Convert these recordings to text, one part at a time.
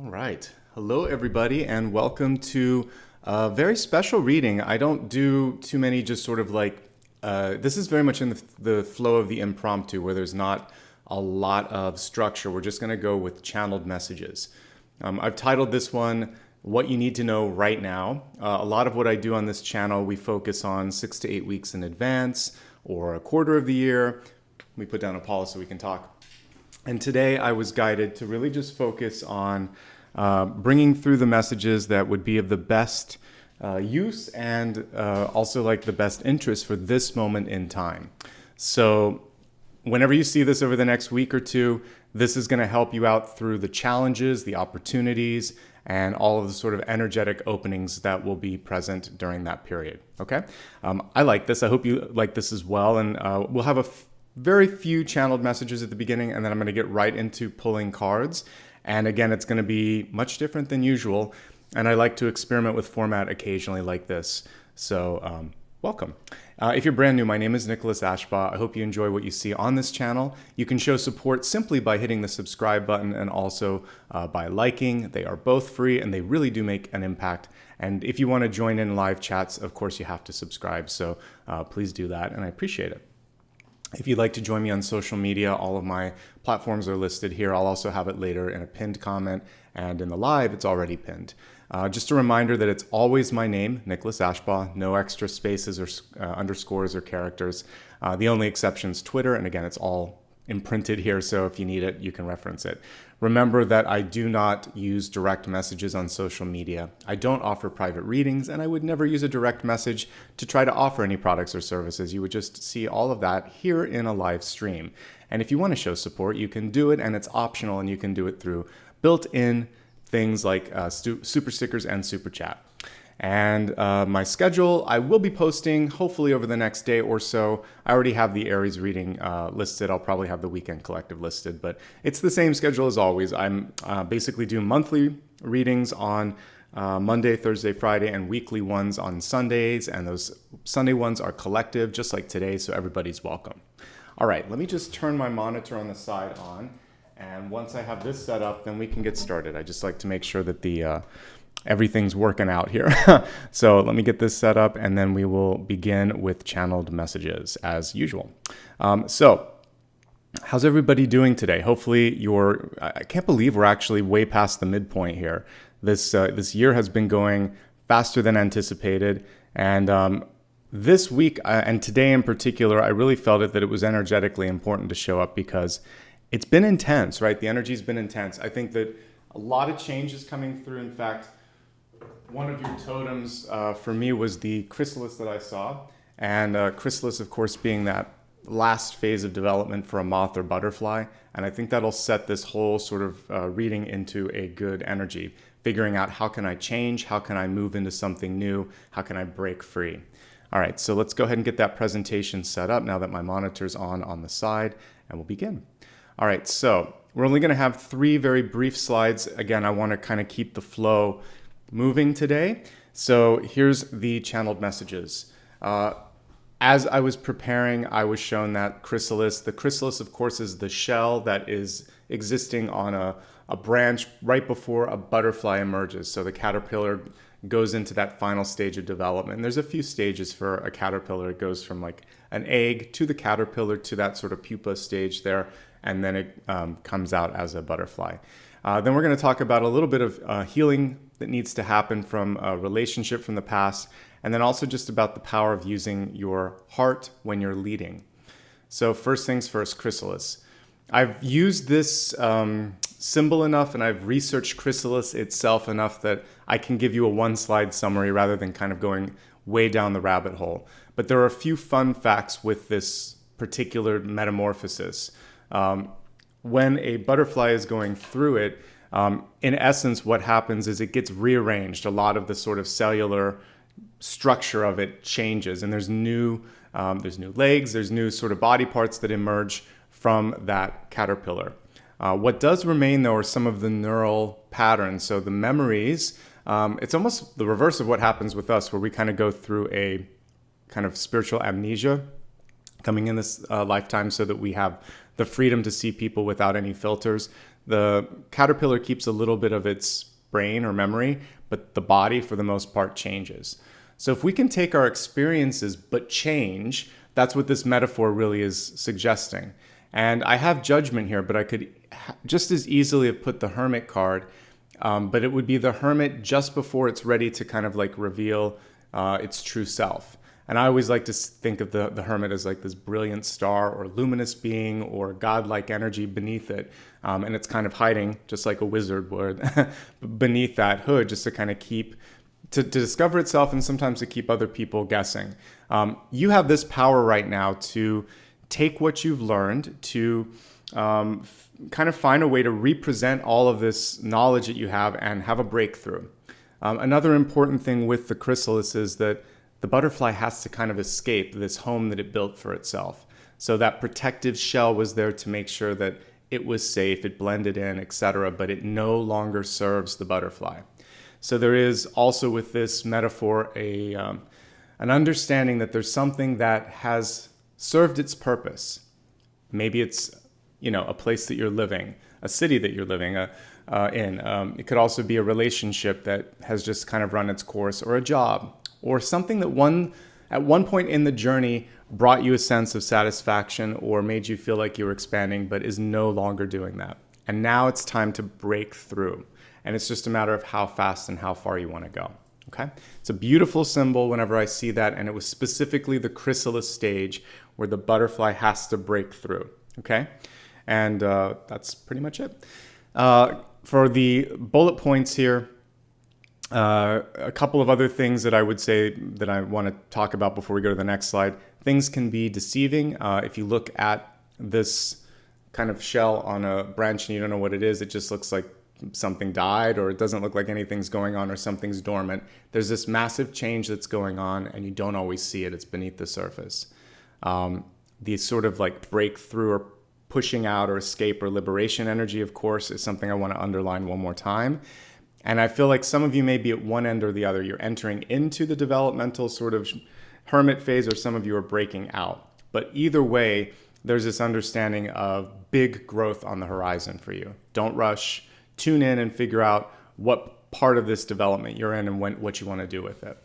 All right. Hello, everybody, and welcome to a very special reading. I don't do too many just sort of this is very much in the flow of the impromptu where there's not a lot of structure. We're just going to go with channeled messages. I've titled this one, What You Need to Know Right Now. A lot of what I do on this channel, we focus on 6 to 8 weeks in advance or a quarter of the year. Let me put down a pause so we can talk. And today I was guided to really just focus on bringing through the messages that would be of the best use and also like the best interest for this moment in time. So whenever you see this over the next week or two, this is going to help you out through the challenges, the opportunities, and all of the sort of energetic openings that will be present during that period. Okay? I like this. I hope you like this as well. And we'll have very few channeled messages at the beginning, and then I'm going to get right into pulling cards. And again, it's going to be much different than usual. And I like to experiment with format occasionally like this. So welcome. If you're brand new, my name is Nicholas Ashbaugh. I hope you enjoy what you see on this channel. You can show support simply by hitting the subscribe button and also by liking. They are both free and they really do make an impact. And if you want to join in live chats, of course, you have to subscribe. So please do that, and I appreciate it. If you'd like to join me on social media, all of my platforms are listed here. I'll also have it later in a pinned comment, and in the live, it's already pinned. Just a reminder that it's always my name, Nicholas Ashbaugh, no extra spaces or underscores or characters. The only exception is Twitter, and again, it's all imprinted here, so if you need it, you can reference it. Remember that I do not use direct messages on social media. I don't offer private readings, and I would never use a direct message to try to offer any products or services. You would just see all of that here in a live stream. And if you want to show support, you can do it, and it's optional, and you can do it through built-in things like super stickers and super chat. And my schedule, I will be posting hopefully over the next day or so. I already have the Aries reading listed. I'll probably have the Weekend Collective listed, but it's the same schedule as always. I'm basically doing monthly readings on Monday, Thursday, Friday, and weekly ones on Sundays. And those Sunday ones are collective, just like today, so everybody's welcome. All right, let me just turn my monitor on the side on. And once I have this set up, then we can get started. I just like to make sure that the everything's working out here. So let me get this set up, and then we will begin with channeled messages as usual. So how's everybody doing today? Hopefully I can't believe we're actually way past the midpoint here. This year has been going faster than anticipated. And this week, and today in particular, I really felt that it was energetically important to show up because it's been intense, right? The energy's been intense. I think that a lot of change is coming through. In fact, one of your totems for me was the chrysalis that I saw. And chrysalis, of course, being that last phase of development for a moth or butterfly. And I think that'll set this whole sort of reading into a good energy, figuring out how can I change? How can I move into something new? How can I break free? All right, so let's go ahead and get that presentation set up now that my monitor's on the side, and we'll begin. All right, so we're only going to have 3 very brief slides. Again, I want to kind of keep the flow moving today. So here's the channeled messages. As I was preparing, I was shown that chrysalis. The chrysalis, of course, is the shell that is existing on a branch right before a butterfly emerges. So the caterpillar goes into that final stage of development. And there's a few stages for a caterpillar. It goes from like an egg to the caterpillar to that sort of pupa stage there, and then it comes out as a butterfly. Then we're going to talk about a little bit of healing that needs to happen from a relationship from the past, and then also just about the power of using your heart when you're leading. So first things first, chrysalis. I've used this symbol enough, and I've researched chrysalis itself enough that I can give you a one-slide summary rather than kind of going way down the rabbit hole. But there are a few fun facts with this particular metamorphosis. When a butterfly is going through it, in essence, what happens is it gets rearranged. A lot of the sort of cellular structure of it changes, and there's new legs, there's new sort of body parts that emerge from that caterpillar. What does remain, though, are some of the neural patterns. So the memories, it's almost the reverse of what happens with us, where we kind of go through a kind of spiritual amnesia coming in this lifetime so that we have the freedom to see people without any filters. The caterpillar keeps a little bit of its brain or memory, but the body for the most part changes. So if we can take our experiences but change, that's what this metaphor really is suggesting. And I have judgment here, but I could just as easily have put the Hermit card, but it would be the Hermit just before it's ready to kind of like reveal its true self. And I always like to think of the Hermit as like this brilliant star or luminous being or godlike energy beneath it. And it's kind of hiding, just like a wizard would, beneath that hood, just to kind of to discover itself and sometimes to keep other people guessing. You have this power right now to take what you've learned, to kind of find a way to represent all of this knowledge that you have and have a breakthrough. Another important thing with the chrysalis is that the butterfly has to kind of escape this home that it built for itself. So that protective shell was there to make sure that it was safe, it blended in, etc., but it no longer serves the butterfly. So there is also with this metaphor an understanding that there's something that has served its purpose. Maybe it's, a place that you're living, a city that you're living in. It could also be a relationship that has just kind of run its course, or a job, or something that at one point in the journey brought you a sense of satisfaction or made you feel like you were expanding, but is no longer doing that. And now it's time to break through. And it's just a matter of how fast and how far you want to go. Okay? It's a beautiful symbol whenever I see that, and it was specifically the chrysalis stage where the butterfly has to break through. Okay? And that's pretty much it. For the bullet points here, a couple of other things that I would say that I want to talk about before we go to the next slide. Things can be deceiving. If you look at this kind of shell on a branch and you don't know what it is, it just looks like something died, or it doesn't look like anything's going on, or something's dormant. There's this massive change that's going on and you don't always see it. It's beneath the surface. The sort of like breakthrough or pushing out or escape or liberation energy, of course, is something I want to underline one more time. And I feel like some of you may be at one end or the other. You're entering into the developmental sort of hermit phase, or some of you are breaking out. But either way, there's this understanding of big growth on the horizon for you. Don't rush. Tune in and figure out what part of this development you're in and what you want to do with it.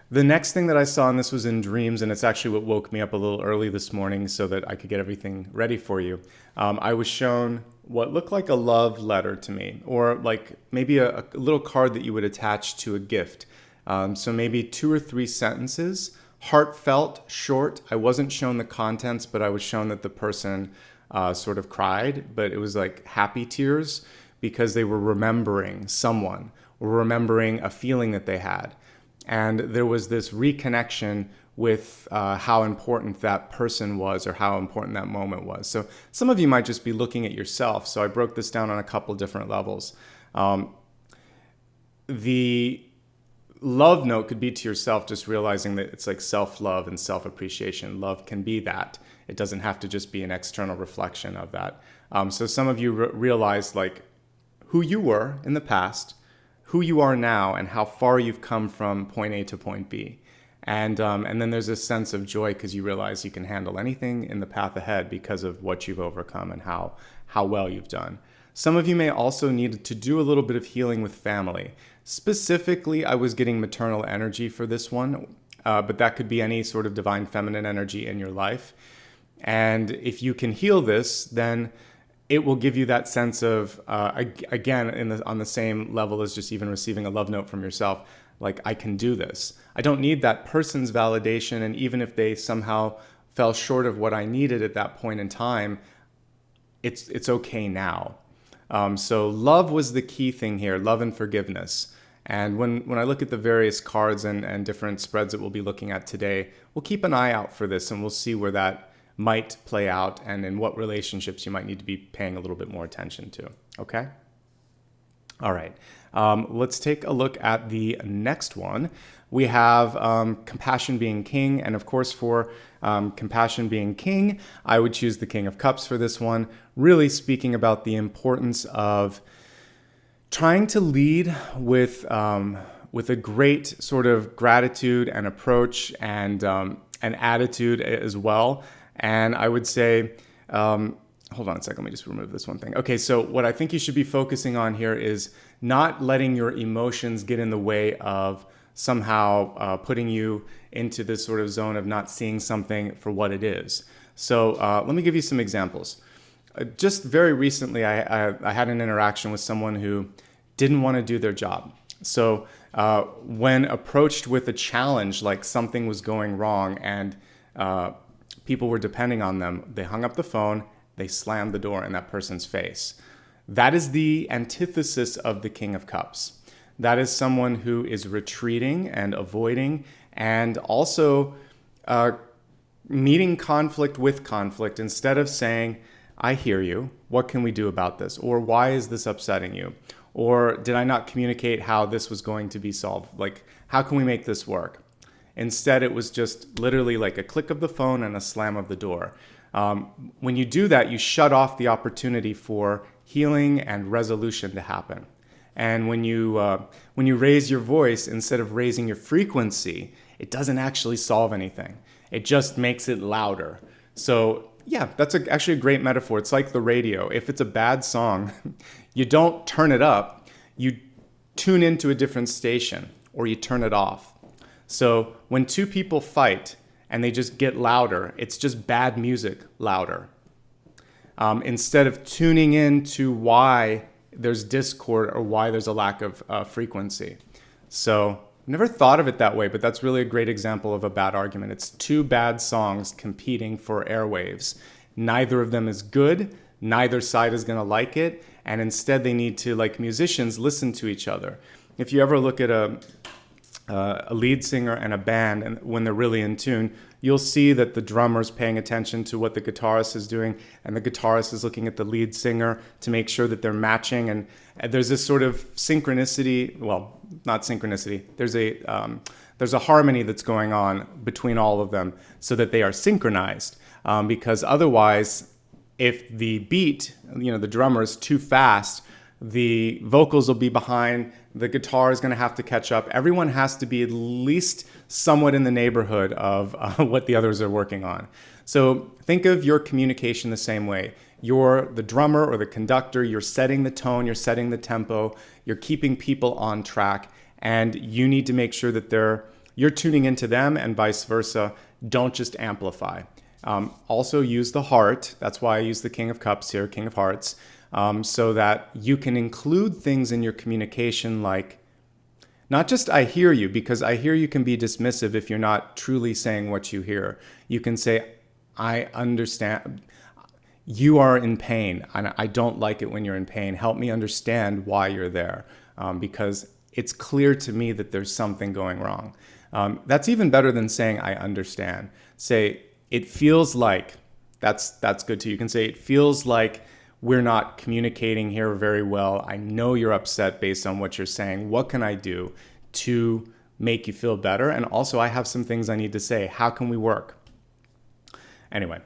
The next thing that I saw, and this was in dreams, and it's actually what woke me up a little early this morning so that I could get everything ready for you. I was shown what looked like a love letter to me, or like maybe a little card that you would attach to a gift. So maybe 2 or 3 sentences, heartfelt, short. I wasn't shown the contents, but I was shown that the person sort of cried, but it was like happy tears because they were remembering someone or remembering a feeling that they had. And there was this reconnection with how important that person was, or how important that moment was. So some of you might just be looking at yourself. So I broke this down on a couple different levels. The love note could be to yourself, just realizing that it's like self-love and self-appreciation. Love can be that. It doesn't have to just be an external reflection of that. So some of you realized like who you were in the past, who you are now, and how far you've come from point A to point B. And then there's this sense of joy because you realize you can handle anything in the path ahead because of what you've overcome and how well you've done. Some of you may also need to do a little bit of healing with family. Specifically, I was getting maternal energy for this one, but that could be any sort of divine feminine energy in your life. And if you can heal this, then it will give you that sense of, again, on the same level as just even receiving a love note from yourself, like, I can do this. I don't need that person's validation, and even if they somehow fell short of what I needed at that point in time, it's okay now. So love was the key thing here, love and forgiveness. And when I look at the various cards and different spreads that we'll be looking at today, we'll keep an eye out for this, and we'll see where that might play out and in what relationships you might need to be paying a little bit more attention to. Okay? All right. Let's take a look at the next one. We have compassion being king. And of course, for compassion being king, I would choose the King of Cups for this one, really speaking about the importance of trying to lead with a great sort of gratitude and approach and an attitude as well. And I would say hold on a second, let me just remove this one thing. Okay, so what I think you should be focusing on here is not letting your emotions get in the way of somehow putting you into this sort of zone of not seeing something for what it is. So let me give you some examples. Just very recently, I had an interaction with someone who didn't want to do their job. So when approached with a challenge, like something was going wrong and people were depending on them, they hung up the phone, they slammed the door in that person's face. That is the antithesis of the King of Cups. That is someone who is retreating and avoiding and also meeting conflict with conflict instead of saying, I hear you, what can we do about this? Or why is this upsetting you? Or did I not communicate how this was going to be solved? Like, how can we make this work? Instead, it was just literally like a click of the phone and a slam of the door. When you do that, you shut off the opportunity for healing and resolution to happen. And when you raise your voice instead of raising your frequency, it doesn't actually solve anything. It just makes it louder. So yeah, that's actually a great metaphor. It's like the radio. If it's a bad song, you don't turn it up. You tune into a different station or you turn it off. So when two people fight and they just get louder, it's just bad music louder. Instead of tuning in to why there's discord or why there's a lack of frequency. So I've never thought of it that way, but that's really a great example of a bad argument. It's two bad songs competing for airwaves. Neither of them is good. Neither side is going to like it. And instead they need to, like musicians, listen to each other. If you ever look at a lead singer and a band, and when they're really in tune, you'll see that the drummer's paying attention to what the guitarist is doing, and the guitarist is looking at the lead singer to make sure that they're matching. And there's this sort of synchronicity, well, not synchronicity, there's a harmony that's going on between all of them so that they are synchronized. Because otherwise, if the beat, the drummer is too fast, the vocals will be behind, the guitar is going to have to catch up. Everyone has to be at least somewhat in the neighborhood of what the others are working on. So think of your communication the same way. You're the drummer or the conductor, you're setting the tone, you're setting the tempo, you're keeping people on track, and you need to make sure that you're tuning into them and vice versa. Don't just amplify. Also use the heart. That's why I use the King of Cups here, King of Hearts. So that you can include things in your communication like, not just I hear you, because I hear you can be dismissive if you're not truly saying what you hear. You can say, I understand, you are in pain, and I don't like it when you're in pain. Help me understand why you're there, because it's clear to me that there's something going wrong. That's even better than saying I understand. Say, it feels like, that's good too. You can say, it feels like we're not communicating here very well. I know you're upset based on what you're saying. What can I do to make you feel better? And also, I have some things I need to say. How can we work? Anyway,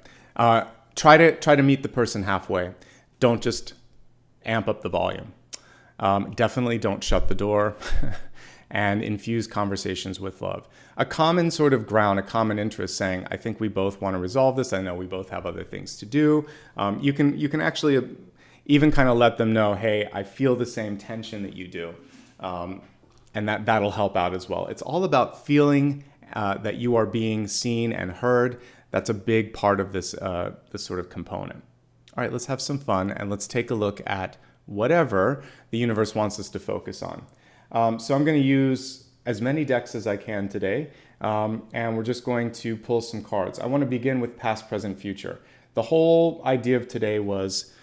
try to meet the person halfway. Don't just amp up the volume. Definitely don't shut the door. And infuse conversations with love. A common sort of ground, a common interest, saying, I think we both want to resolve this. I know we both have other things to do. You can actually even kind of let them know, hey, I feel the same tension that you do. And that'll help out as well. It's all about feeling that you are being seen and heard. That's a big part of this sort of component. All right, let's have some fun and let's take a look at whatever the universe wants us to focus on. So I'm going to use as many decks as I can today, and we're just going to pull some cards. I want to begin with past, present, future. The whole idea of today was,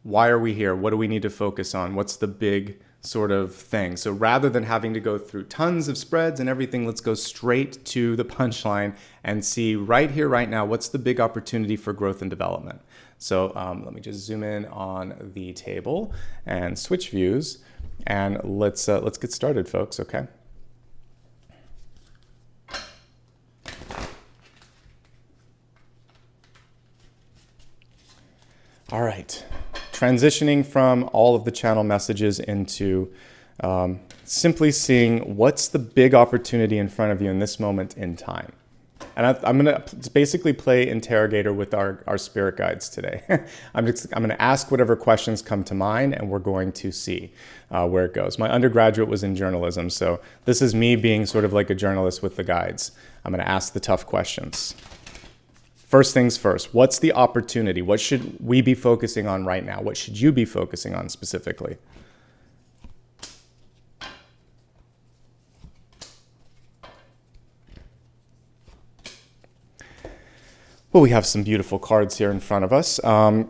why are we here? What do we need to focus on? What's the big sort of thing? So rather than having to go through tons of spreads and everything, let's go straight to the punchline and see right here, right now, what's the big opportunity for growth and development. So let me just zoom in on the table and switch views. And let's get started, folks, okay? All right. Transitioning from all of the channel messages into simply seeing what's the big opportunity in front of you in this moment in time. And I'm going to basically play interrogator with our spirit guides today. I'm going to ask whatever questions come to mind, and we're going to see where it goes. My undergraduate was in journalism, so this is me being sort of like a journalist with the guides. I'm going to ask the tough questions. First things first, what's the opportunity? What should we be focusing on right now? What should you be focusing on specifically? Well, we have some beautiful cards here in front of us.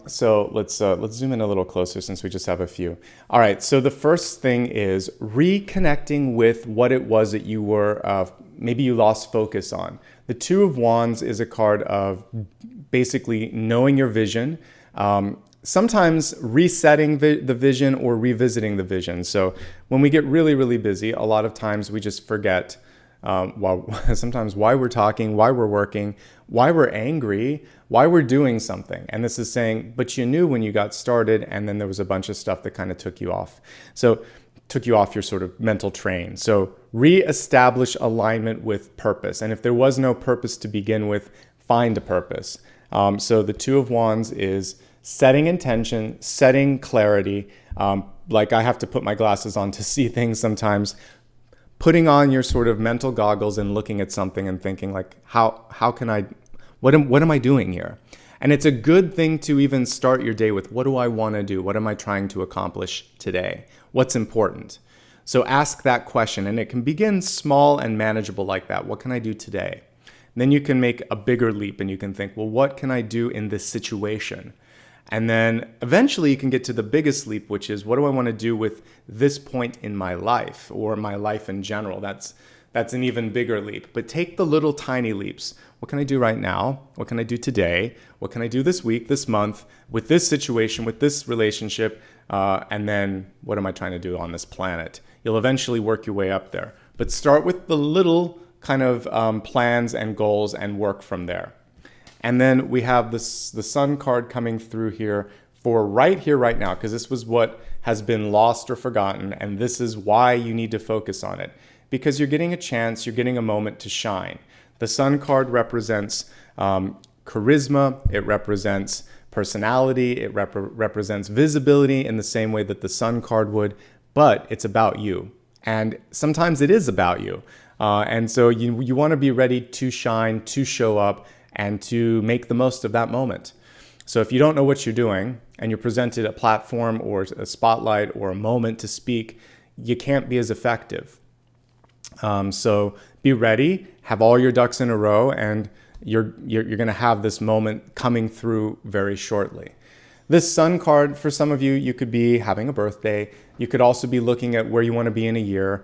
So let's zoom in a little closer since we just have a few. All right, so the first thing is reconnecting with what it was that you were, maybe you lost focus on. The Two of Wands is a card of basically knowing your vision, sometimes resetting the vision or revisiting the vision. So when we get really, really busy, a lot of times we just forget sometimes why we're talking, why we're working, why we're angry, why we're doing something. And this is saying, but you knew when you got started, and then there was a bunch of stuff that kind of took you off. So took you off your sort of mental train. So reestablish alignment with purpose. And if there was no purpose to begin with, find a purpose. So the Two of Wands is setting intention, setting clarity. Like I have to put my glasses on to see things sometimes. Putting on your sort of mental goggles and looking at something and thinking like, how can I, what am I doing here? And it's a good thing to even start your day with, what do I want to do? What am I trying to accomplish today? What's important? So ask that question, and it can begin small and manageable like that. What can I do today? And then you can make a bigger leap and you can think, well, what can I do in this situation? And then eventually you can get to the biggest leap, which is, what do I want to do with this point in my life or my life in general? That's an even bigger leap. But take the little tiny leaps. What can I do right now? What can I do today? What can I do this week, this month, with this situation, with this relationship? And then what am I trying to do on this planet? You'll eventually work your way up there. But start with the little kind of plans and goals and work from there. And then we have the Sun card coming through here for right here, right now, because this was what has been lost or forgotten, and this is why you need to focus on it. Because you're getting a chance, you're getting a moment to shine. The Sun card represents charisma, it represents personality, it represents visibility in the same way that the Sun card would, but it's about you. And sometimes it is about you. And so you want to be ready to shine, to show up, and to make the most of that moment. So if you don't know what you're doing and you're presented a platform or a spotlight or a moment to speak, you can't be as effective. So be ready, have all your ducks in a row, and you're going to have this moment coming through very shortly. This Sun card, for some of you, you could be having a birthday. You could also be looking at where you want to be in a year.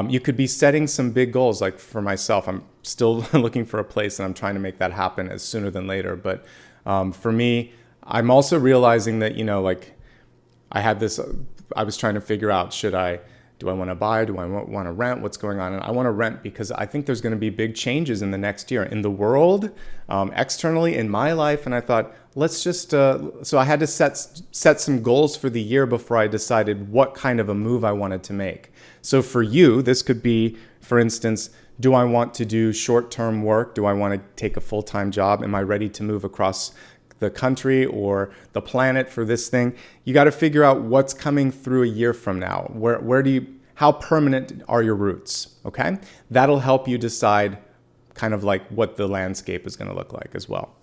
You could be setting some big goals. Like for myself, I'm still looking for a place and I'm trying to make that happen as sooner than later. But for me, I'm also realizing that, like I was trying to figure out, do I want to buy? Do I want to rent? What's going on? And I want to rent because I think there's going to be big changes in the next year in the world, externally, in my life. And I thought, let's just, so I had to set some goals for the year before I decided what kind of a move I wanted to make. So for you, this could be, for instance, do I want to do short-term work? Do I want to take a full-time job? Am I ready to move across the country or the planet for this thing? You got to figure out what's coming through a year from now. How permanent are your roots? Okay, that'll help you decide kind of like what the landscape is going to look like as well.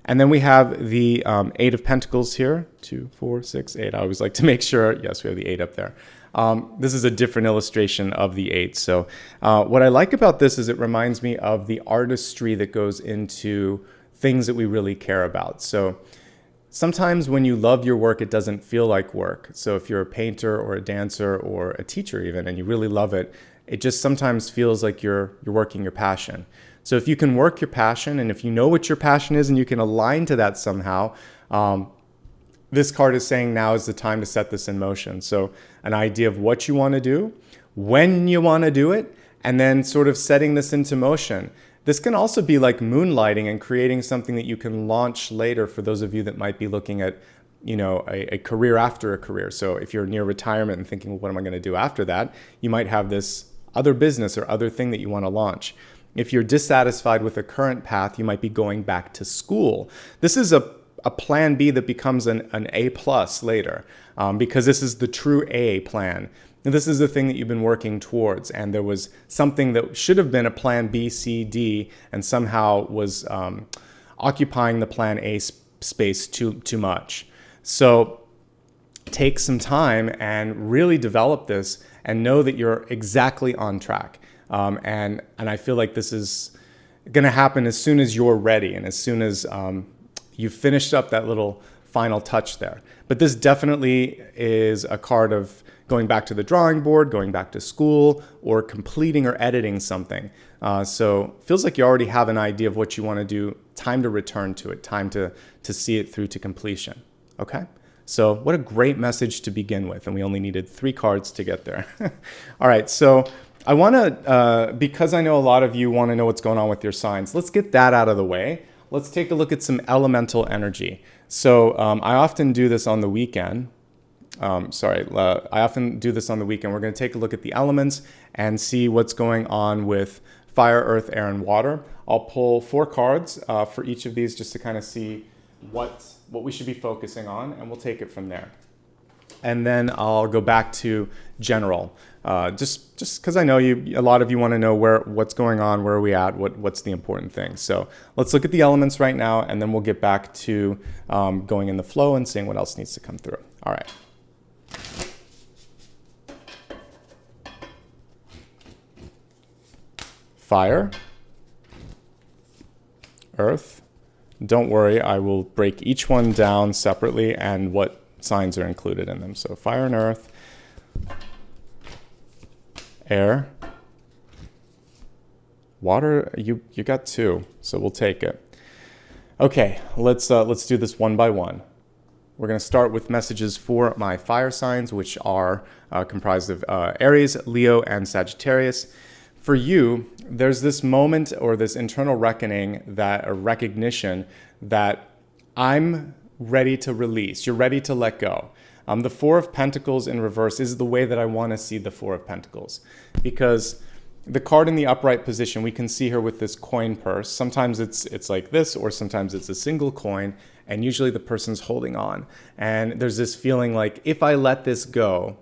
And then we have the Eight of Pentacles here. 2, 4, 6, 8. I always like to make sure. Yes, we have the 8 up there. This is a different illustration of the 8. So what I like about this is it reminds me of the artistry that goes into things that we really care about. So sometimes when you love your work, it doesn't feel like work. So if you're a painter or a dancer or a teacher even, and you really love it, it just sometimes feels like you're working your passion. So if you can work your passion, and if you know what your passion is and you can align to that somehow, this card is saying now is the time to set this in motion. So an idea of what you want to do, when you want to do it, and then sort of setting this into motion. This can also be like moonlighting and creating something that you can launch later for those of you that might be looking at, a career after a career. So if you're near retirement and thinking, well, what am I going to do after that? You might have this other business or other thing that you want to launch. If you're dissatisfied with a current path, you might be going back to school. This is a plan B that becomes an A plus later, because this is the true A plan. And this is the thing that you've been working towards, and there was something that should have been a plan B, C, D, and somehow was occupying the plan A space too much. So take some time and really develop this and know that you're exactly on track. And I feel like this is going to happen as soon as you're ready and as soon as you've finished up that little final touch there. But this definitely is a card of going back to the drawing board, going back to school, or completing or editing something. So it feels like you already have an idea of what you want to do. Time to return to it, time to see it through to completion. Okay? So what a great message to begin with. And we only needed 3 cards to get there. All right, so I want to, because I know a lot of you want to know what's going on with your signs, let's get that out of the way. Let's take a look at some elemental energy. So I often do this on the weekend. I often do this on the weekend. We're going to take a look at the elements and see what's going on with fire, earth, air, and water. I'll pull 4 cards for each of these just to kind of see what we should be focusing on, and we'll take it from there. And then I'll go back to general, just because I know a lot of you want to know what's going on, where are we at, what's the important thing. So let's look at the elements right now, and then we'll get back to going in the flow and seeing what else needs to come through. All right. Fire, earth. Don't worry, I will break each one down separately and what signs are included in them. So fire and earth, air, water. You got 2, so we'll take it. Okay, let's do this one by one. We're going to start with messages for my fire signs, which are comprised of Aries, Leo, and Sagittarius. For you, there's this moment or this internal reckoning, that a recognition that I'm ready to release. You're ready to let go. The 4 of Pentacles in reverse is the way that I want to see the 4 of Pentacles, because the card in the upright position, we can see her with this coin purse. Sometimes it's like this, or sometimes it's a single coin, and usually the person's holding on. And there's this feeling like, if I let this go,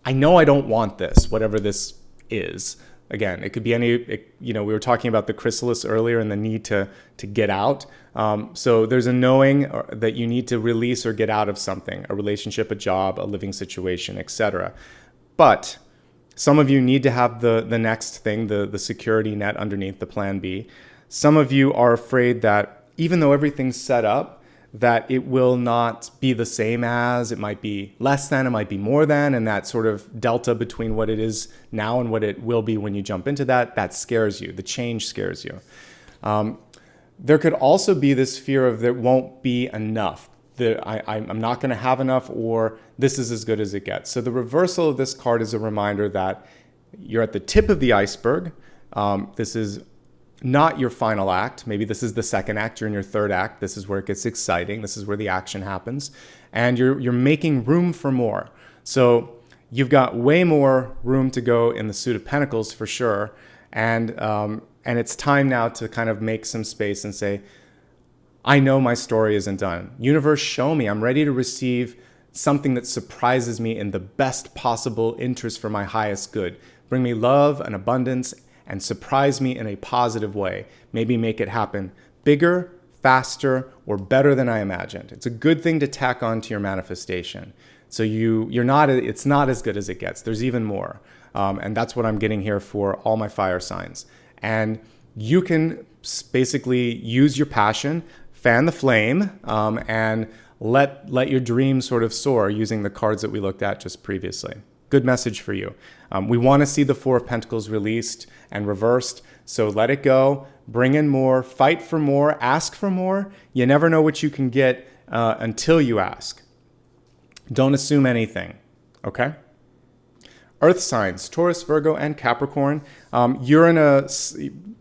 I know I don't want this, whatever this is. Again, it could be we were talking about the chrysalis earlier and the need to get out. So there's a knowing that you need to release or get out of something, a relationship, a job, a living situation, etc. But some of you need to have the next thing, the security net underneath the plan B. Some of you are afraid that even though everything's set up, that it will not be the same as, it might be less than, it might be more than, and that sort of delta between what it is now and what it will be when you jump into that scares you. The change scares you. There could also be this fear of there won't be enough, that I'm not going to have enough, or this is as good as it gets. So the reversal of this card is a reminder that you're at the tip of the iceberg. This is not your final act. Maybe this is the second act. You're in your third act. This is where it gets exciting. This is where the action happens. And you're making room for more. So you've got way more room to go in the suit of Pentacles for sure. And it's time now to kind of make some space and say, I know my story isn't done. Universe, show me. I'm ready to receive something that surprises me in the best possible interest for my highest good. Bring me love and abundance and surprise me in a positive way. Maybe make it happen bigger, faster, or better than I imagined. It's a good thing to tack on to your manifestation. So it's not as good as it gets. There's even more. And that's what I'm getting here for all my fire signs. And you can basically use your passion, fan the flame, and let your dream sort of soar using the cards that we looked at just previously. Good message for you. We want to see the 4 of Pentacles released and reversed. So let it go, bring in more, fight for more, ask for more. You never know what you can get until you ask. Don't assume anything, okay? Earth signs, Taurus, Virgo, and Capricorn. You're in a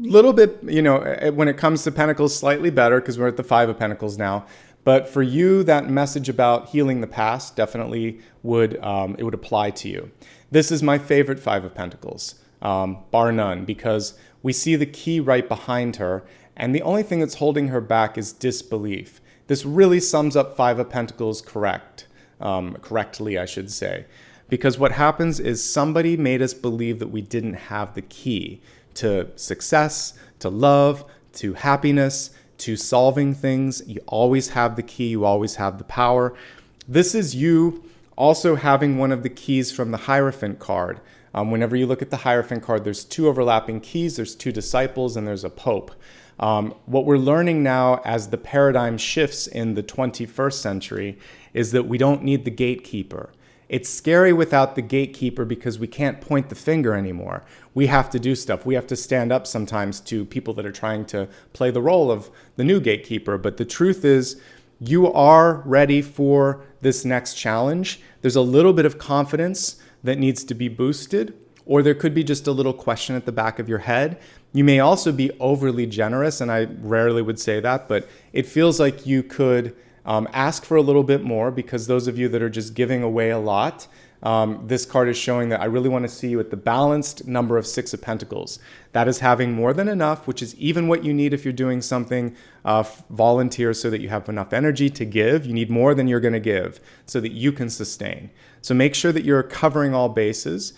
little bit, when it comes to Pentacles, slightly better because we're at the 5 of Pentacles now. But for you, that message about healing the past definitely would apply to you. This is my favorite 5 of Pentacles. bar none, because we see the key right behind her, and the only thing that's holding her back is disbelief. This really sums up Five of Pentacles correctly, I should say. Because what happens is somebody made us believe that we didn't have the key to success, to love, to happiness, to solving things. You always have the key. You always have the power. This is you also having one of the keys from the Hierophant card. Whenever you look at the Hierophant card, there's two overlapping keys. There's two disciples and there's a pope. What we're learning now as the paradigm shifts in the 21st century is that we don't need the gatekeeper. It's scary without the gatekeeper because we can't point the finger anymore. We have to do stuff. We have to stand up sometimes to people that are trying to play the role of the new gatekeeper. But the truth is, you are ready for this next challenge. There's a little bit of confidence that needs to be boosted, or there could be just a little question at the back of your head. You may also be overly generous, and I rarely would say that, but it feels like you could ask for a little bit more, because those of you that are just giving away a lot, this card is showing that I really want to see you at the balanced number of Six of Pentacles. That is having more than enough, which is even what you need if you're doing something volunteer, so that you have enough energy to give. You need more than you're going to give so that you can sustain. So make sure that you're covering all bases.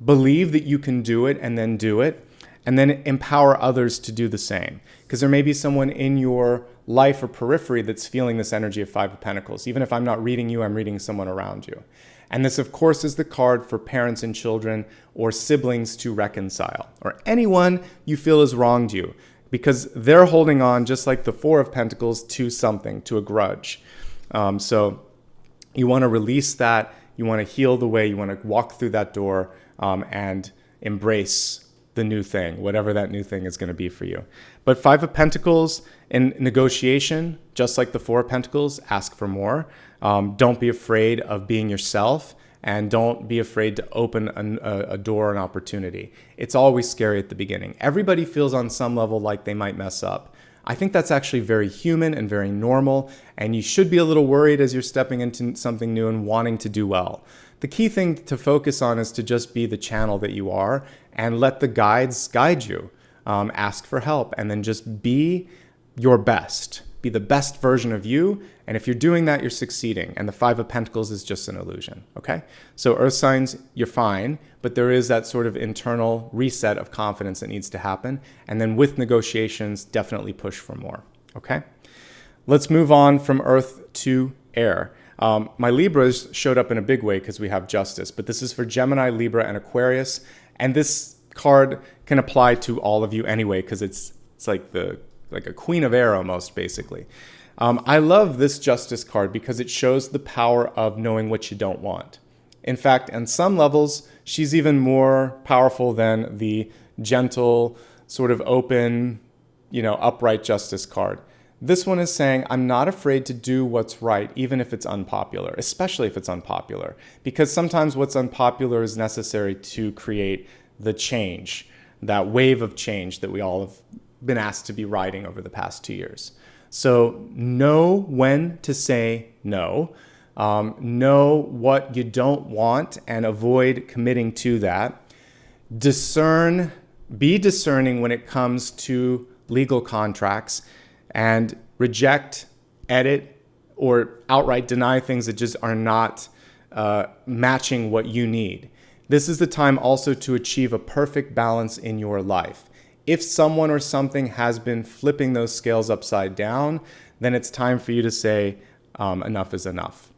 Believe that you can do it, and then do it. And then empower others to do the same. Because there may be someone in your life or periphery that's feeling this energy of Five of Pentacles. Even if I'm not reading you, I'm reading someone around you. And this, of course, is the card for parents and children or siblings to reconcile, or anyone you feel has wronged you, because they're holding on, just like the Four of Pentacles, to something, to a grudge. So you want to release that. You want to heal the way. You want to walk through that door and embrace the new thing, whatever that new thing is going to be for you. But Five of Pentacles in negotiation, just like the Four of Pentacles, ask for more. Don't be afraid of being yourself, and don't be afraid to open a door, an opportunity. It's always scary at the beginning. Everybody feels on some level like they might mess up. I think that's actually very human and very normal, and you should be a little worried as you're stepping into something new and wanting to do well. The key thing to focus on is to just be the channel that you are, and let the guides guide you. Ask for help, and then just be your best. Be the best version of you, and if you're doing that, you're succeeding. And the Five of Pentacles is just an illusion, okay? So Earth signs, you're fine, but there is that sort of internal reset of confidence that needs to happen. And then with negotiations, definitely push for more, okay? Let's move on from Earth to Air. My Libras showed up in a big way because we have Justice, but this is for Gemini, Libra, and Aquarius. And this card can apply to all of you anyway, because it's like a queen of air almost, basically. I love this Justice card because it shows the power of knowing what you don't want. In fact, on some levels, she's even more powerful than the gentle, sort of open, upright Justice card. This one is saying, I'm not afraid to do what's right, even if it's unpopular, especially if it's unpopular, because sometimes what's unpopular is necessary to create the change, that wave of change that we all have been asked to be riding over the past 2 years. So know when to say no, know what you don't want and avoid committing to that. Be discerning when it comes to legal contracts, and reject, edit, or outright deny things that just are not matching what you need. This is the time also to achieve a perfect balance in your life. If someone or something has been flipping those scales upside down, then it's time for you to say, enough is enough.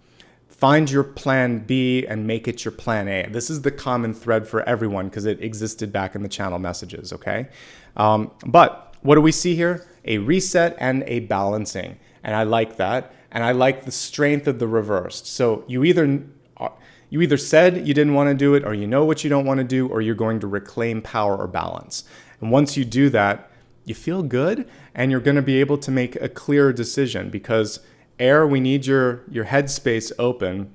Find your plan B and make it your plan A. This is the common thread for everyone because it existed back in the channel messages, okay? But what do we see here? A reset and a balancing. And I like that. And I like the strength of the reversed. So you either said you didn't want to do it, or you know what you don't want to do, or you're going to reclaim power or balance. And once you do that, you feel good, and you're going to be able to make a clearer decision, because air, we need your headspace open,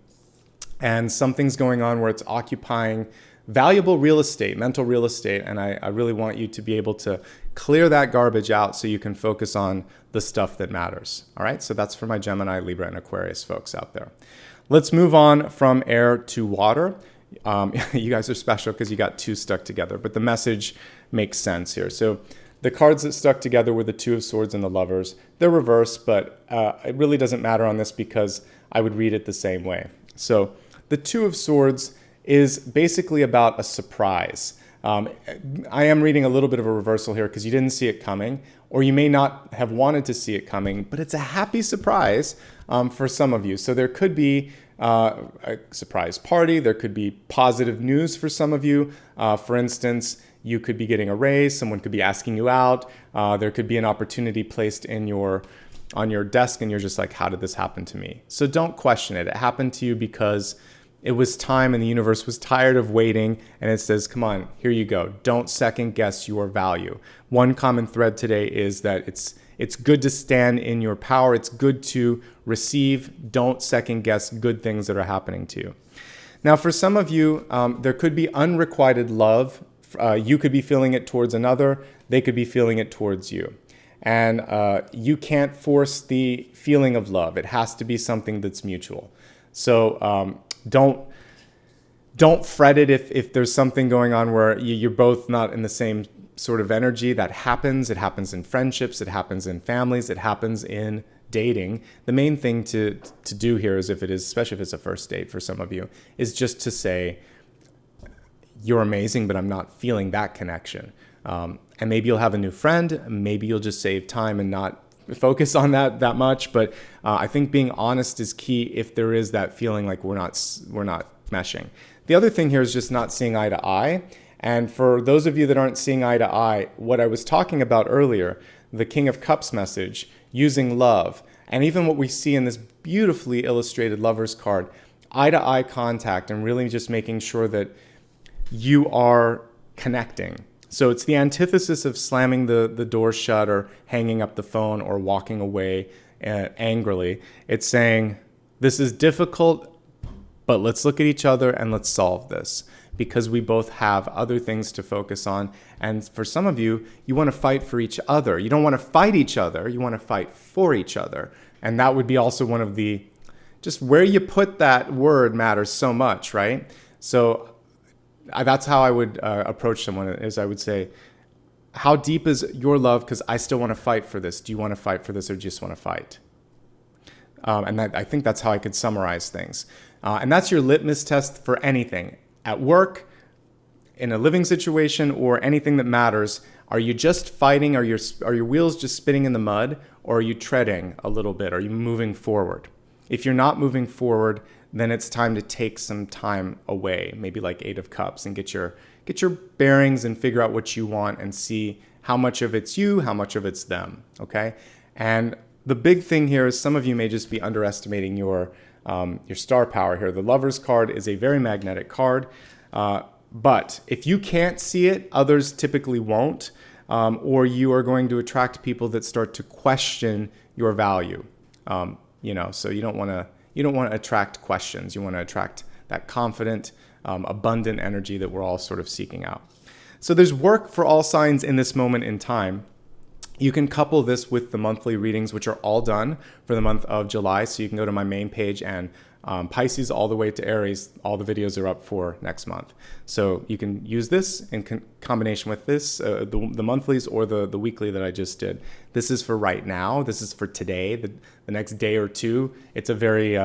and something's going on where it's occupying valuable real estate, mental real estate, and I really want you to be able to clear that garbage out so you can focus on the stuff that matters. All right, so that's for my Gemini, Libra, and Aquarius folks out there. Let's move on from air to water. You guys are special because you got two stuck together, but the message makes sense here. So the cards that stuck together were the Two of Swords and the Lovers. They're reversed, but it really doesn't matter on this because I would read it the same way. So the Two of Swords is basically about a surprise. I am reading a little bit of a reversal here because you didn't see it coming, or you may not have wanted to see it coming, but it's a happy surprise for some of you. So there could be a surprise party. There could be positive news for some of you. For instance, you could be getting a raise. Someone could be asking you out. There could be an opportunity placed on your desk, and you're just like, how did this happen to me? So don't question it. It happened to you because it was time and the universe was tired of waiting, and it says, come on, here you go. Don't second guess your value. One common thread today is that it's good to stand in your power. It's good to receive. Don't second guess good things that are happening to you. Now, for some of you, there could be unrequited love. You could be feeling it towards another. They could be feeling it towards you. And you can't force the feeling of love. It has to be something that's mutual. So don't fret it if there's something going on where you're both not in the same sort of energy. That happens. It happens in friendships. It happens in families. It happens in dating. The main thing to do here is, especially if it's a first date for some of you, is just to say, you're amazing, but I'm not feeling that connection. And maybe you'll have a new friend. Maybe you'll just save time and not focus on that much. But I think being honest is key if there is that feeling like we're not meshing. The other thing here is just not seeing eye to eye. And for those of you that aren't seeing eye to eye, what I was talking about earlier, the King of Cups message, using love, and even what we see in this beautifully illustrated Lovers card, eye to eye contact, and really just making sure that you are connecting. So it's the antithesis of slamming the door shut or hanging up the phone or walking away angrily. It's saying, this is difficult, but let's look at each other and let's solve this, because we both have other things to focus on. And for some of you, you want to fight for each other. You don't want to fight each other. You want to fight for each other. And that would be also one of the, just where you put that word matters so much, right? So that's how I would approach someone, is I would say, how deep is your love? Because I still want to fight for this. Do you want to fight for this, or just want to fight? And I think that's how I could summarize things. And that's your litmus test for anything. At work, in a living situation, or anything that matters. Are you just fighting? Are your wheels just spinning in the mud? Or are you treading a little bit? Are you moving forward? If you're not moving forward, then it's time to take some time away, maybe like Eight of Cups, and get your bearings and figure out what you want and see how much of it's you, how much of it's them, okay? And the big thing here is some of you may just be underestimating your star power here. The Lovers card is a very magnetic card, but if you can't see it, others typically won't, or you are going to attract people that start to question your value. So you don't want to attract questions. You want to attract that confident, abundant energy that we're all sort of seeking out. So there's work for all signs in this moment in time. You can couple this with the monthly readings, which are all done for the month of July. So you can go to my main page, and Pisces all the way to Aries, all the videos are up for next month. So you can use this in combination with this, the monthlies or the weekly that I just did. This is for right now. This is for today, the next day or two. It's a very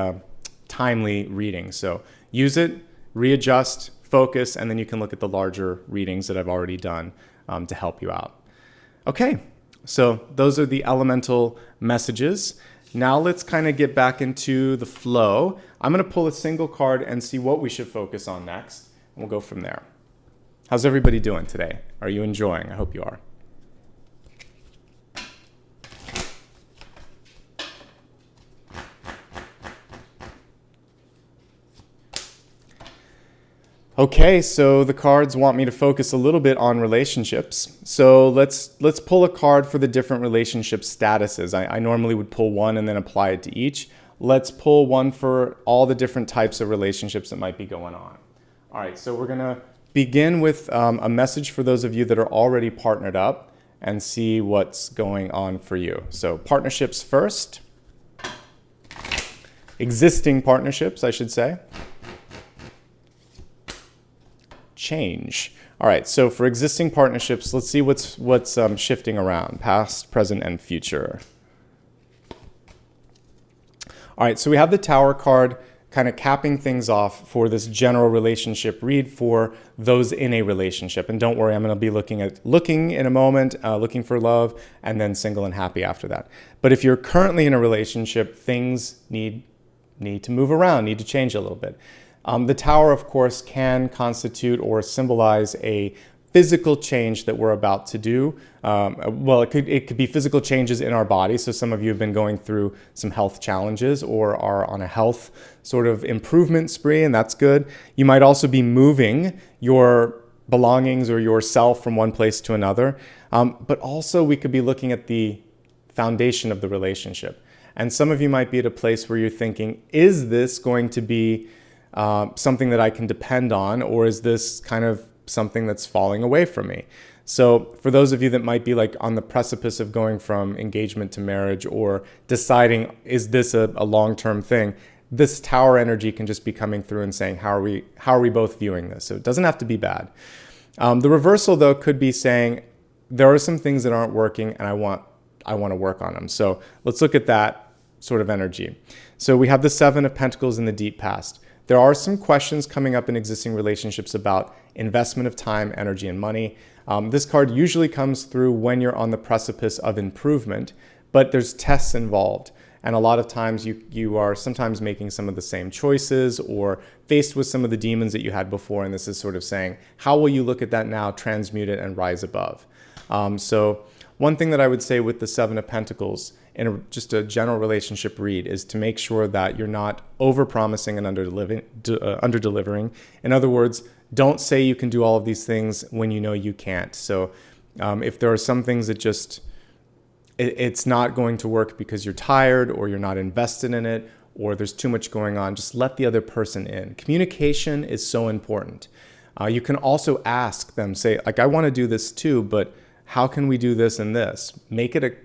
timely reading. So use it, readjust, focus, and then you can look at the larger readings that I've already done to help you out. Okay, so those are the elemental messages. Now let's kind of get back into the flow. I'm going to pull a single card and see what we should focus on next. And we'll go from there. How's everybody doing today? Are you enjoying? I hope you are. Okay, so the cards want me to focus a little bit on relationships. So let's pull a card for the different relationship statuses. I normally would pull one and then apply it to each. Let's pull one for all the different types of relationships that might be going on. All right, so we're gonna begin with a message for those of you that are already partnered up and see what's going on for you. So partnerships first. Existing partnerships, I should say. change. All right, so for existing partnerships, let's see what's shifting around, past, present, and future. All right, so we have the Tower card kind of capping things off for this general relationship read for those in a relationship. And don't worry, I'm going to be looking in a moment, looking for love, and then single and happy after that. But if you're currently in a relationship, things need to move around, need to change a little bit. The Tower, of course, can constitute or symbolize a physical change that we're about to do. Well, it could be physical changes in our body. So some of you have been going through some health challenges or are on a health sort of improvement spree, and that's good. You might also be moving your belongings or yourself from one place to another. But also we could be looking at the foundation of the relationship. And some of you might be at a place where you're thinking, is this going to be something that I can depend on, or is this kind of something that's falling away from me? So for those of you that might be like on the precipice of going from engagement to marriage or deciding, is this a long-term thing? This Tower energy can just be coming through and saying, how are we both viewing this? So it doesn't have to be bad. The reversal though could be saying, there are some things that aren't working and I want to work on them. So let's look at that sort of energy. So we have the Seven of Pentacles in the deep past. There are some questions coming up in existing relationships about investment of time, energy, and money. This card usually comes through when you're on the precipice of improvement, but there's tests involved. And a lot of times you are sometimes making some of the same choices or faced with some of the demons that you had before. And this is sort of saying, how will you look at that now, transmute it, and rise above? So one thing that I would say with the Seven of Pentacles in just a general relationship read is to make sure that you're not over-promising and under-delivering. In other words, don't say you can do all of these things when you know you can't. So if there are some things that just, it's not going to work because you're tired or you're not invested in it or there's too much going on, just let the other person in. Communication is so important. You can also ask them, say, like, I want to do this too, but how can we do this and this? Make it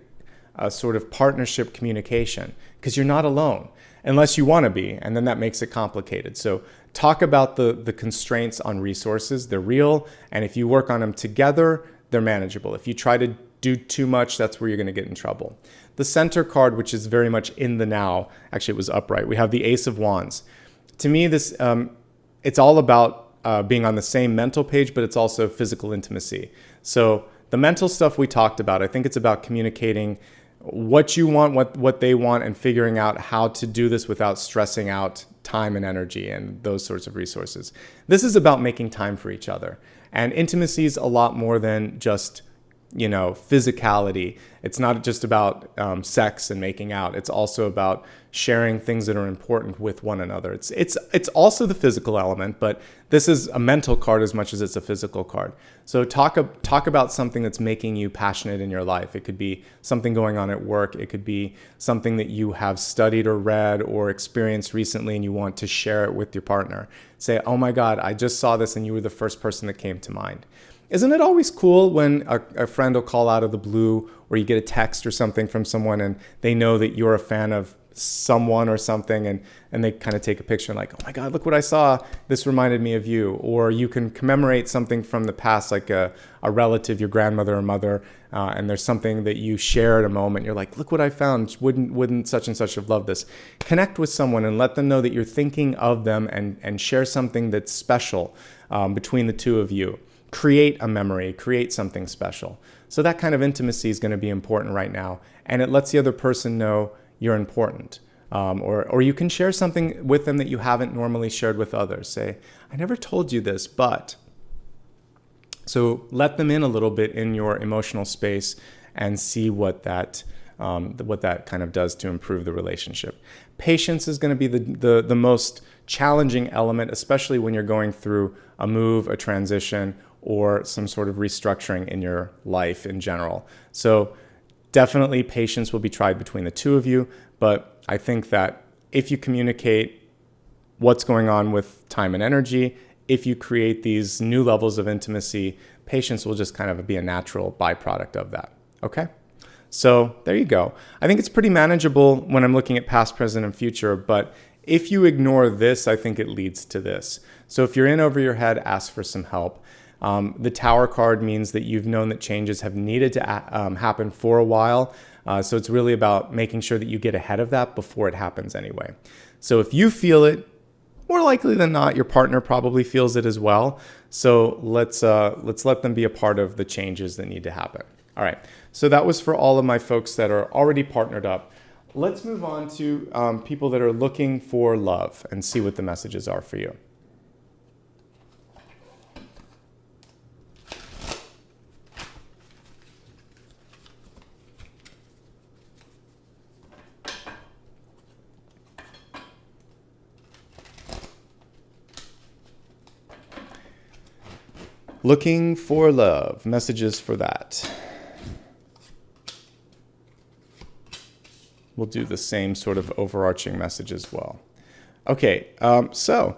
a sort of partnership communication, because you're not alone unless you want to be, and then that makes it complicated. So talk about the constraints on resources. They're real, and if you work on them together, they're manageable. If you try to do too much, that's where you're going to get in trouble. The Center card, which is very much in the now, actually it was upright. We have the Ace of Wands. To me, this it's all about being on the same mental page, but it's also physical intimacy. So the mental stuff we talked about, I think it's about communicating what you want, what they want, and figuring out how to do this without stressing out time and energy and those sorts of resources. This is about making time for each other. And intimacy is a lot more than just, physicality. It's not just about sex and making out. It's also about sharing things that are important with one another. It's also the physical element, but this is a mental card as much as it's a physical card. So talk about something that's making you passionate in your life. It could be something going on at work. It could be something that you have studied or read or experienced recently and you want to share it with your partner. Say, oh my God, I just saw this and you were the first person that came to mind. Isn't it always cool when a friend will call out of the blue or you get a text or something from someone and they know that you're a fan of someone or something and they kind of take a picture and like, oh my God, look what I saw. This reminded me of you. Or you can commemorate something from the past, like a relative, your grandmother or mother, and there's something that you share at a moment. You're like, look what I found. Wouldn't such and such have loved this? Connect with someone and let them know that you're thinking of them and share something that's special between the two of you. Create a memory, create something special. So that kind of intimacy is going to be important right now. And it lets the other person know you're important. Or you can share something with them that you haven't normally shared with others. Say, I never told you this, but. So let them in a little bit in your emotional space and see what that kind of does to improve the relationship. Patience is going to be the most challenging element, especially when you're going through a move, a transition, or some sort of restructuring in your life in general. So definitely patience will be tried between the two of you, but I think that if you communicate what's going on with time and energy, if you create these new levels of intimacy, patience will just kind of be a natural byproduct of that. Okay? So there you go. I think it's pretty manageable when I'm looking at past, present, and future, but if you ignore this, I think it leads to this. So if you're in over your head, ask for some help. The Tower card means that you've known that changes have needed to happen for a while. So it's really about making sure that you get ahead of that before it happens anyway. So if you feel it, more likely than not, your partner probably feels it as well. So let's let them be a part of the changes that need to happen. All right. So that was for all of my folks that are already partnered up. Let's move on to people that are looking for love and see what the messages are for you. Looking for love, messages for that. We'll do the same sort of overarching message as well. Okay, so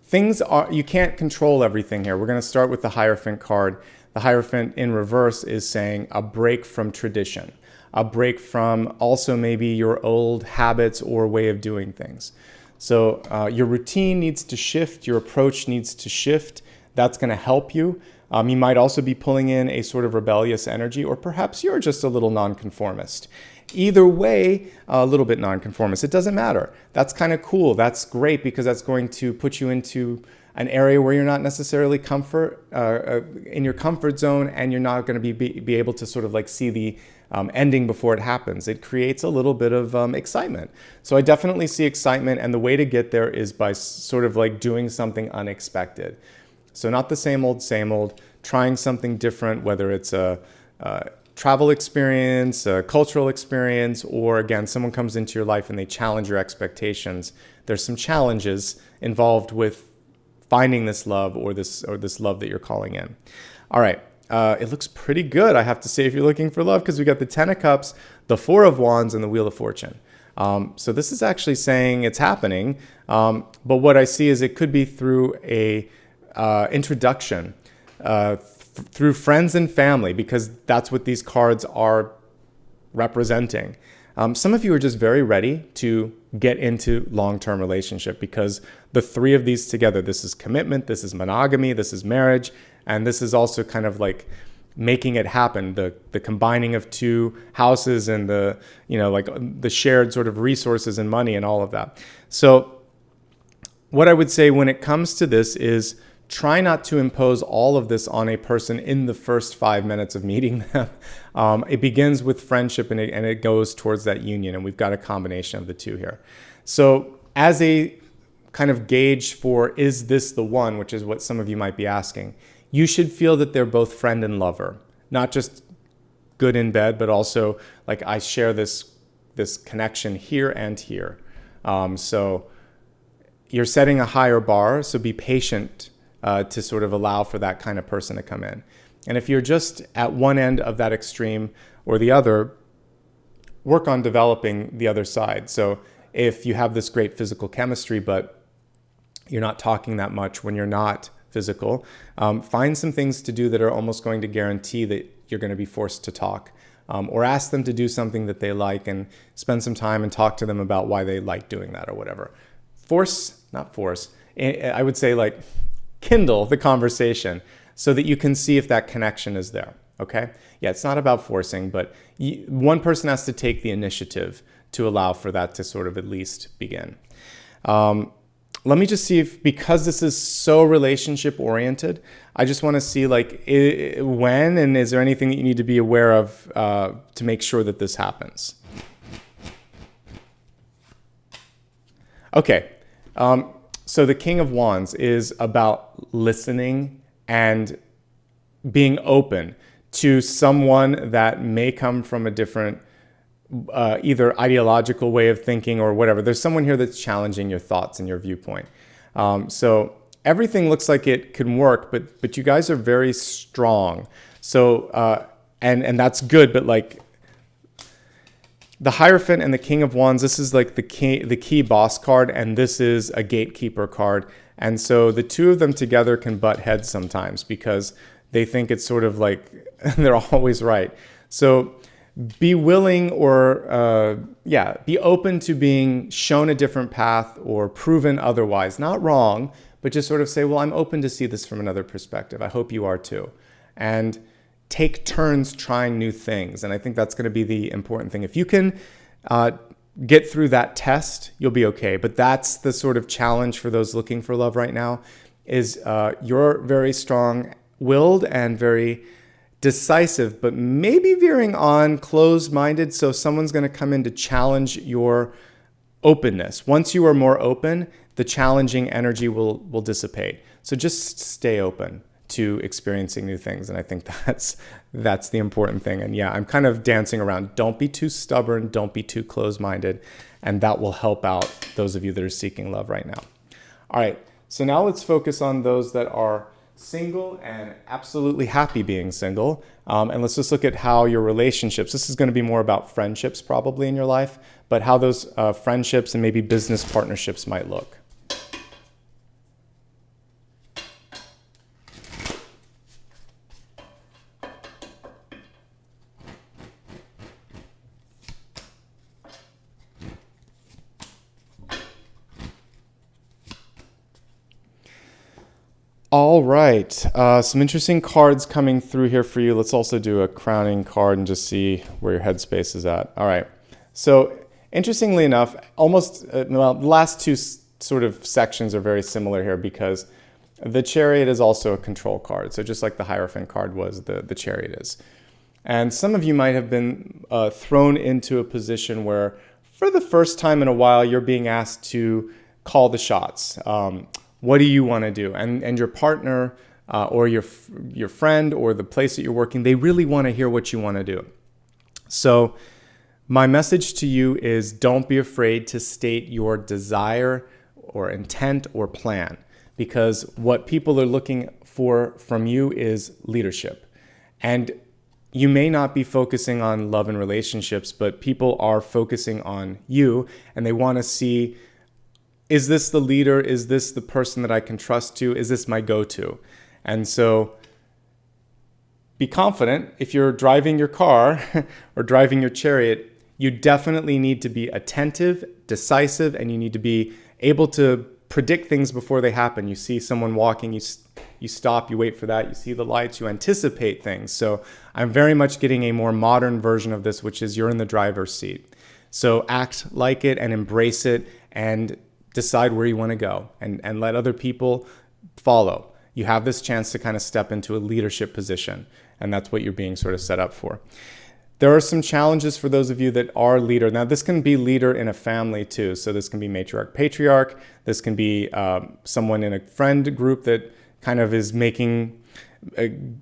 things are, you can't control everything here. We're going to start with the Hierophant card. The Hierophant in reverse is saying a break from tradition, a break from also maybe your old habits or way of doing things. So your routine needs to shift, your approach needs to shift. That's going to help you. You might also be pulling in a sort of rebellious energy, or perhaps you're just a little nonconformist. Either way, a little bit nonconformist. It doesn't matter. That's kind of cool. That's great because that's going to put you into an area where you're not necessarily in your comfort zone, and you're not going to be able to sort of like see the ending before it happens. It creates a little bit of excitement. So I definitely see excitement, and the way to get there is by sort of like doing something unexpected. So not the same old, trying something different, whether it's a travel experience, a cultural experience, or again, someone comes into your life and they challenge your expectations. There's some challenges involved with finding this love or this love that you're calling in. All right, it looks pretty good, I have to say, if you're looking for love, because we got the Ten of Cups, the Four of Wands, and the Wheel of Fortune. So this is actually saying it's happening, but what I see is it could be through a introduction, through friends and family, because that's what these cards are representing. Some of you are just very ready to get into long-term relationship because the three of these together, this is commitment, this is monogamy, this is marriage, and this is also kind of like making it happen, the combining of two houses and the, you know, like the shared sort of resources and money and all of that. So what I would say when it comes to this is try not to impose all of this on a person in the first 5 minutes of meeting them. It begins with friendship and it goes towards that union, and we've got a combination of the two here. So as a kind of gauge for, is this the one, which is what some of you might be asking, you should feel that they're both friend and lover, not just good in bed, but also like I share this connection here and here. So you're setting a higher bar, so be patient to sort of allow for that kind of person to come in. And if you're just at one end of that extreme or the other, work on developing the other side. So if you have this great physical chemistry, but you're not talking that much when you're not physical, find some things to do that are almost going to guarantee that you're going to be forced to talk, or ask them to do something that they like and spend some time and talk to them about why they like doing that or whatever. Not force, I would say like kindle the conversation so that you can see if that connection is there, okay? Yeah, it's not about forcing, but one person has to take the initiative to allow for that to sort of at least begin. Let me just see if, because this is so relationship oriented, I just want to see like when, and is there anything that you need to be aware of to make sure that this happens? Okay. So the King of Wands is about listening and being open to someone that may come from a different either ideological way of thinking or whatever. There's someone here that's challenging your thoughts and your viewpoint. So everything looks like it can work, but you guys are very strong. So and that's good, but like the Hierophant and the King of Wands, this is like the key boss card, and this is a gatekeeper card. And so the two of them together can butt heads sometimes because they think it's sort of like they're always right. So be willing or, be open to being shown a different path or proven otherwise. Not wrong, but just sort of say, well, I'm open to see this from another perspective. I hope you are too. And take turns trying new things. And I think that's going to be the important thing. If you can get through that test, you'll be okay. But that's the sort of challenge for those looking for love right now, is you're very strong-willed and very decisive, but maybe veering on closed-minded. So someone's going to come in to challenge your openness. Once you are more open, the challenging energy will dissipate. So just stay open to experiencing new things. And I think that's the important thing. And yeah, I'm kind of dancing around. Don't be too stubborn. Don't be too closed-minded. And that will help out those of you that are seeking love right now. All right. So now let's focus on those that are single and absolutely happy being single. And let's just look at how your relationships, this is going to be more about friendships probably in your life, but how those friendships and maybe business partnerships might look. All right, some interesting cards coming through here for you. Let's also do a crowning card and just see where your headspace is at. All right, so interestingly enough, almost, the last two sort of sections are very similar here because the Chariot is also a control card. So just like the Hierophant card was, the Chariot is. And some of you might have been thrown into a position where for the first time in a while, you're being asked to call the shots. What do you want to do? And your partner or your friend or the place that you're working, they really want to hear what you want to do. So my message to you is don't be afraid to state your desire or intent or plan, because what people are looking for from you is leadership. And you may not be focusing on love and relationships, but people are focusing on you and they want to see, is this the leader? Is this the person that I can trust to? Is this my go-to? And so be confident. If you're driving your car or driving your Chariot, you definitely need to be attentive, decisive, and you need to be able to predict things before they happen. You see someone walking, you stop, you wait for that, you see the lights, you anticipate things. So I'm very much getting a more modern version of this, which is you're in the driver's seat. So act like it and embrace it and decide where you want to go and let other people follow. You have this chance to kind of step into a leadership position, and that's what you're being sort of set up for. There are some challenges for those of you that are leader. Now, this can be leader in a family too. So this can be matriarch, patriarch. This can be someone in a friend group that kind of is making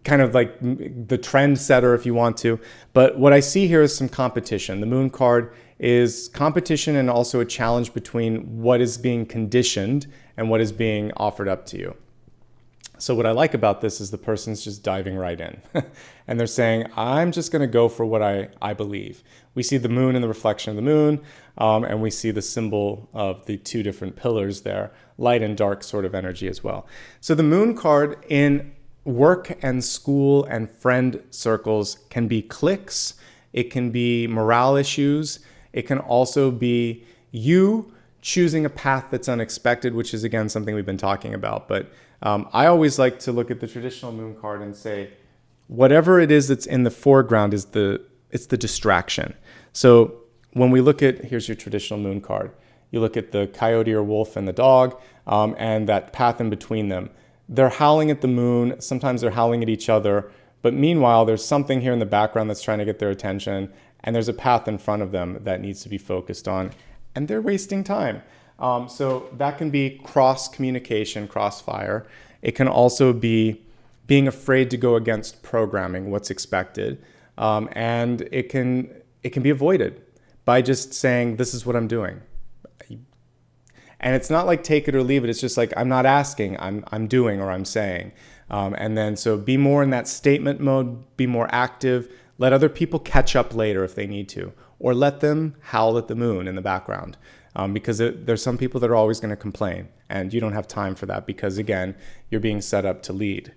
kind of like the trend setter if you want to. But what I see here is some competition. The Moon card is competition and also a challenge between what is being conditioned and what is being offered up to you. So what I like about this is the person's just diving right in. And they're saying, I'm just going to go for what I believe. We see the moon and the reflection of the moon, and we see the symbol of the two different pillars there, light and dark sort of energy as well. So the Moon card in work and school and friend circles can be cliques. It can be morale issues. It can also be you choosing a path that's unexpected, which is, again, something we've been talking about. But I always like to look at the traditional Moon card and say, whatever it is that's in the foreground is it's the distraction. So when we look at, here's your traditional Moon card. You look at the coyote or wolf and the dog and that path in between them. They're howling at the moon. Sometimes they're howling at each other. But meanwhile, there's something here in the background that's trying to get their attention. And there's a path in front of them that needs to be focused on. And they're wasting time. So that can be cross-communication, crossfire. It can also be being afraid to go against programming, what's expected. And it can be avoided by just saying, this is what I'm doing. And it's not like take it or leave it. It's just like, I'm not asking, I'm doing or I'm saying. And then so be more in that statement mode, be more active. Let other people catch up later if they need to, or let them howl at the moon in the background. Because there's some people that are always going to complain, and you don't have time for that because, again, you're being set up to lead.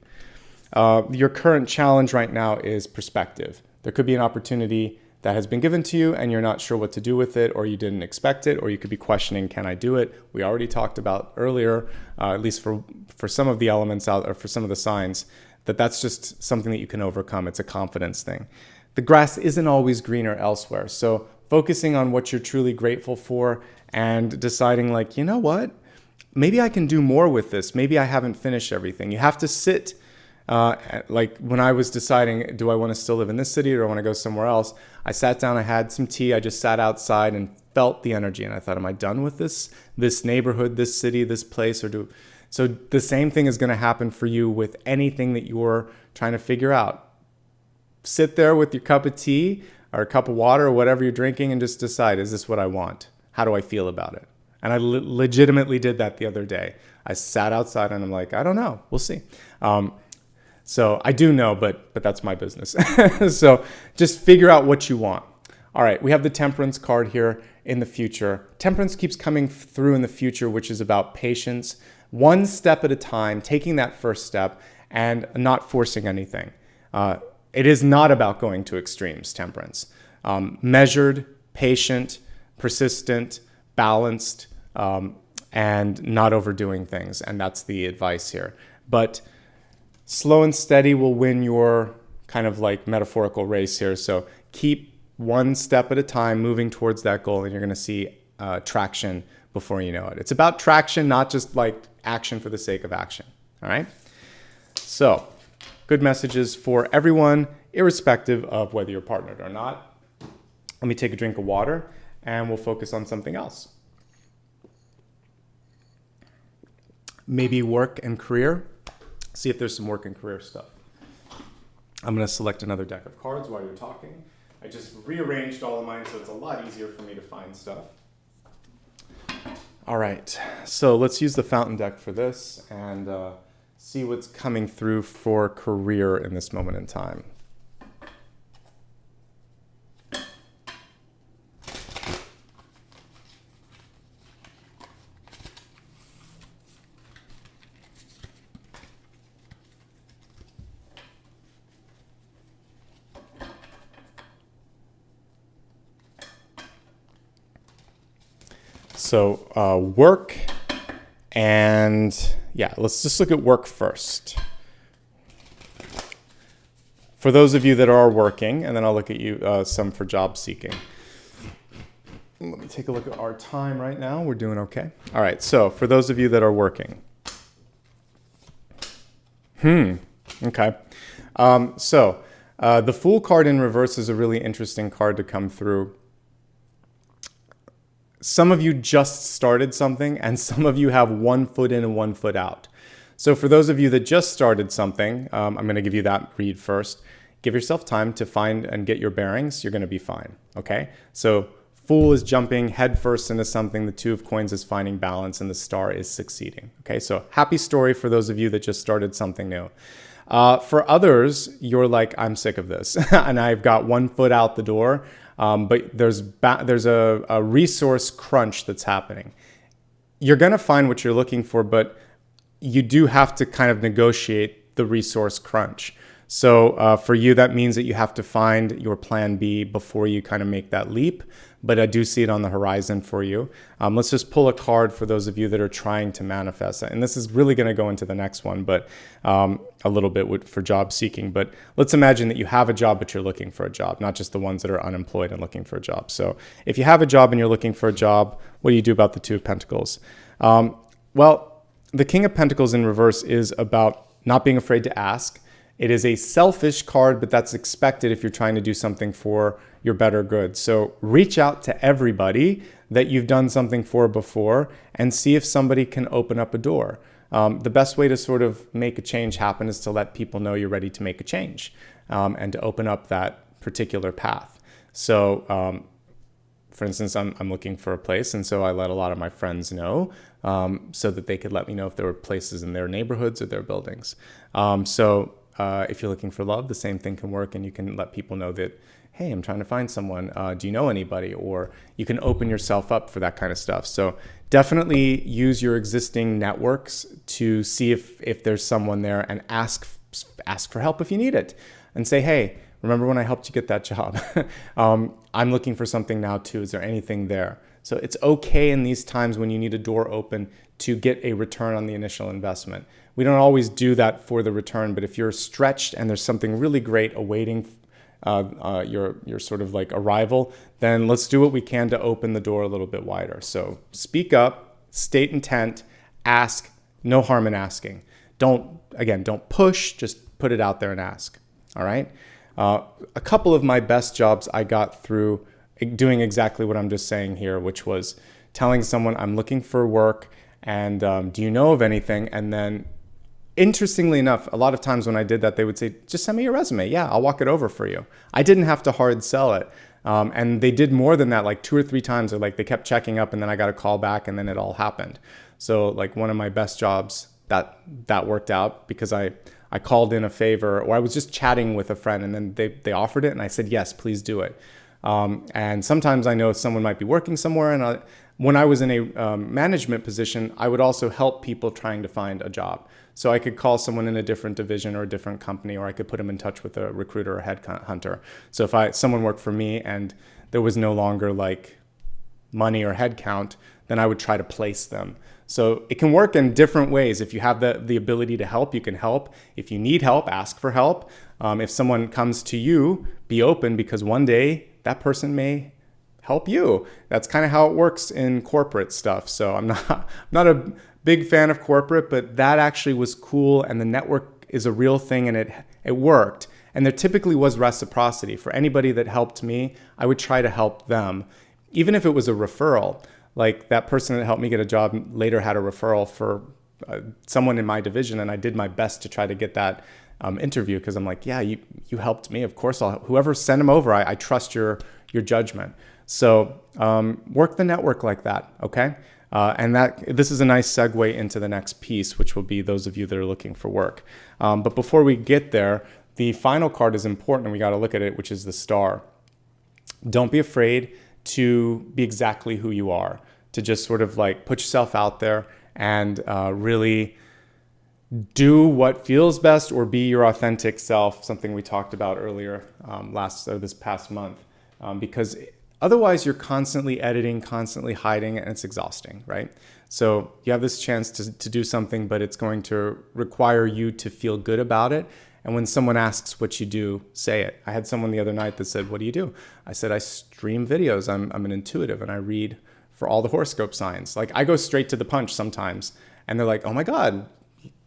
Your current challenge right now is perspective. There could be an opportunity that has been given to you and you're not sure what to do with it, or you didn't expect it, or you could be questioning, can I do it? We already talked about earlier, at least for some of the elements out, or for some of the signs, that's just something that you can overcome. It's a confidence thing. The grass isn't always greener elsewhere. So focusing on what you're truly grateful for and deciding like, you know what, maybe I can do more with this. Maybe I haven't finished everything. You have to sit, like when I was deciding, do I want to still live in this city or do I want to go somewhere else? I sat down, I had some tea, I just sat outside and felt the energy. And I thought, am I done with this neighborhood, this city, this place? So the same thing is going to happen for you with anything that you're trying to figure out. Sit there with your cup of tea or a cup of water or whatever you're drinking and just decide, is this what I want? How do I feel about it? And I legitimately did that the other day. I sat outside and I'm like, I don't know. We'll see. So I do know, but that's my business. So just figure out what you want. All right, we have the Temperance card here in the future. Temperance keeps coming through in the future, which is about patience, one step at a time, taking that first step and not forcing anything. It is not about going to extremes, Temperance. Measured, patient, persistent, balanced, and not overdoing things. And that's the advice here. But slow and steady will win your kind of like metaphorical race here. So keep one step at a time moving towards that goal, and you're going to see traction before you know it. It's about traction, not just like action for the sake of action. All right. So good messages for everyone, irrespective of whether you're partnered or not. Let me take a drink of water and we'll focus on something else. Maybe work and career. See if there's some work and career stuff. I'm going to select another deck of cards while you're talking. I just rearranged all of mine so it's a lot easier for me to find stuff. All right, so let's use the fountain deck for this and see what's coming through for career in this moment in time. So work and yeah, let's just look at work first. For those of you that are working, and then I'll look at you some for job seeking. Let me take a look at our time right now. We're doing okay. All right, so for those of you that are working. Okay. So the Fool card in reverse is a really interesting card to come through. Some of you just started something and some of you have 1 foot in and 1 foot out. So for those of you that just started something, I'm going to give you that read first. Give yourself time to find and get your bearings. You're going to be fine. Okay. So Fool is jumping headfirst into something. The Two of Coins is finding balance and the Star is succeeding. Okay. So happy story for those of you that just started something new. For others, you're like, I'm sick of this and I've got 1 foot out the door. But there's a resource crunch that's happening. You're going to find what you're looking for, but you do have to kind of negotiate the resource crunch. So for you, that means that you have to find your plan B before you kind of make that leap. But I do see it on the horizon for you. Let's just pull a card for those of you that are trying to manifest it. And this is really going to go into the next one, but a little bit for job seeking. But let's imagine that you have a job, but you're looking for a job, not just the ones that are unemployed and looking for a job. So if you have a job and you're looking for a job, what do you do about the Two of Pentacles? Well, the King of Pentacles in reverse is about not being afraid to ask. It is a selfish card, but that's expected if you're trying to do something for your better good. So reach out to everybody that you've done something for before and see if somebody can open up a door. The best way to sort of make a change happen is to let people know you're ready to make a change and to open up that particular path. So for instance, I'm looking for a place, and so I let a lot of my friends know so that they could let me know if there were places in their neighborhoods or their buildings. If you're looking for love, the same thing can work, and you can let people know that, hey, I'm trying to find someone. Do you know anybody? Or you can open yourself up for that kind of stuff. So definitely use your existing networks to see if there's someone there, and ask for help if you need it. And say, hey, Remember when I helped you get that job? I'm looking for something now too. Is there anything there? So it's okay in these times when you need a door open to get a return on the initial investment. We don't always do that for the return, but if you're stretched and there's something really great awaiting your sort of like arrival, then let's do what we can to open the door a little bit wider. So speak up, state intent, ask, no harm in asking. Don't push, just put it out there and ask. All right. A couple of my best jobs I got through doing exactly what I'm just saying here, which was telling someone I'm looking for work and do you know of anything? And then interestingly enough, a lot of times when I did that, they would say, just send me your resume. Yeah, I'll walk it over for you. I didn't have to hard sell it. And they did more than that, like 2 or 3 times. Or like they kept checking up and then I got a call back and then it all happened. So like one of my best jobs that worked out because I called in a favor, or I was just chatting with a friend and then they offered it and I said, yes, please do it. And sometimes I know someone might be working somewhere, and when I was in a management position, I would also help people trying to find a job. So I could call someone in a different division or a different company, or I could put them in touch with a recruiter or headhunter. So if someone worked for me and there was no longer like money or headcount, then I would try to place them. So it can work in different ways. If you have the ability to help, you can help. If you need help, ask for help. If someone comes to you, be open, because one day that person may help you. That's kind of how it works in corporate stuff. So I'm not a big fan of corporate, but that actually was cool. And the network is a real thing, and it worked. And there typically was reciprocity. For anybody that helped me, I would try to help them, even if it was a referral. Like that person that helped me get a job later had a referral for someone in my division, and I did my best to try to get that interview, because I'm like, yeah, you helped me. Of course, whoever sent him over, I trust your judgment. So work the network like that, okay? And this is a nice segue into the next piece, which will be those of you that are looking for work. But before we get there, the final card is important, and we got to look at it, which is the star. Don't be afraid to be exactly who you are, to just sort of like put yourself out there and really do what feels best, or be your authentic self, something we talked about earlier this past month, because otherwise you're constantly editing, constantly hiding, and it's exhausting, right? So you have this chance to do something, but it's going to require you to feel good about it. And when someone asks what you do, say it. I had someone the other night that said, what do you do? I said, I stream videos. I'm an intuitive, and I read for all the horoscope signs. Like I go straight to the punch sometimes, and they're like, oh my God,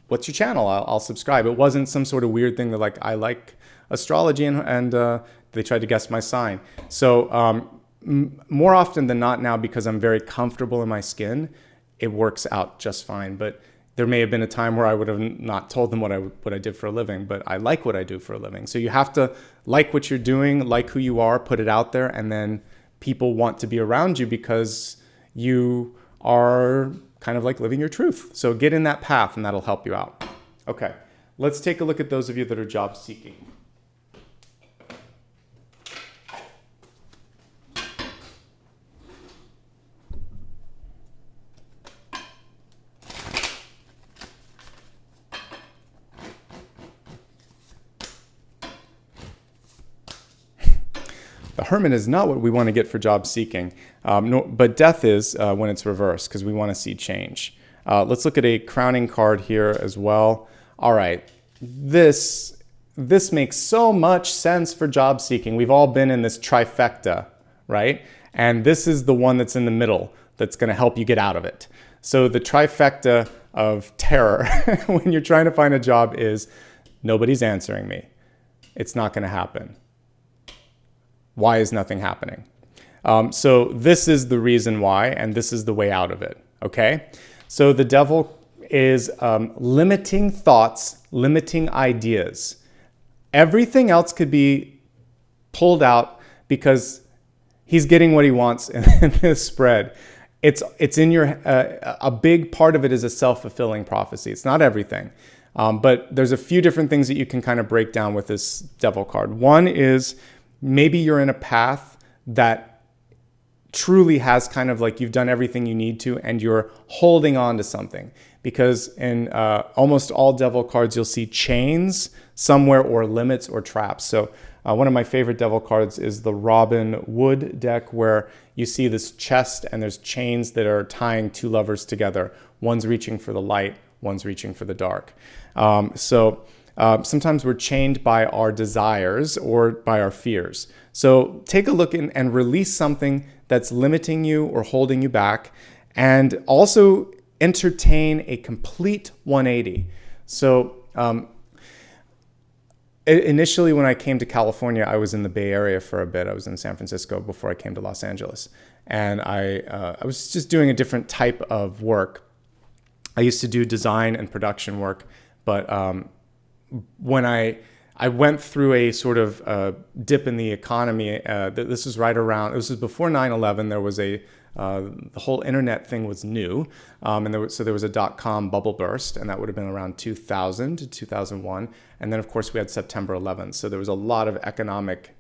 what's your channel? I'll subscribe. It wasn't some sort of weird thing that like, I like astrology and they tried to guess my sign. So more often than not now, because I'm very comfortable in my skin, it works out just fine. But there may have been a time where I would have not told them what I did for a living, but I like what I do for a living. So you have to like what you're doing, like who you are, put it out there, and then people want to be around you because you are kind of like living your truth. So get in that path, and that'll help you out. Okay, let's take a look at those of you that are job seeking. The Hermit is not what we want to get for job seeking, but Death is when it's reversed, because we want to see change. Let's look at a crowning card here as well. All right, this makes so much sense for job seeking. We've all been in this trifecta, right? And this is the one that's in the middle that's going to help you get out of it. So the trifecta of terror when you're trying to find a job is, nobody's answering me. It's not going to happen. Why is nothing happening? So this is the reason why, and this is the way out of it, okay? So the devil is limiting thoughts, limiting ideas. Everything else could be pulled out because he's getting what he wants in this spread. It's in your, a big part of it is a self-fulfilling prophecy. It's not everything, but there's a few different things that you can kind of break down with this devil card. One is, maybe you're in a path that truly has kind of like you've done everything you need to, and you're holding on to something. Because in almost all devil cards, you'll see chains, somewhere, or limits or traps. So one of my favorite devil cards is the Robin Wood deck, where you see this chest and there's chains that are tying two lovers together. One's reaching for the light, one's reaching for the dark. Sometimes we're chained by our desires or by our fears. So take a look and release something that's limiting you or holding you back, and also entertain a complete 180. So initially, when I came to California, I was in the Bay Area for a bit. I was in San Francisco before I came to Los Angeles. And I was just doing a different type of work. I used to do design and production work, but when I went through a sort of dip in the economy. This was this was before 9/11. There was the whole internet thing was new. And there was a dot-com bubble burst, and that would have been around 2000 to 2001. And then, of course, we had September 11th. So there was a lot of economic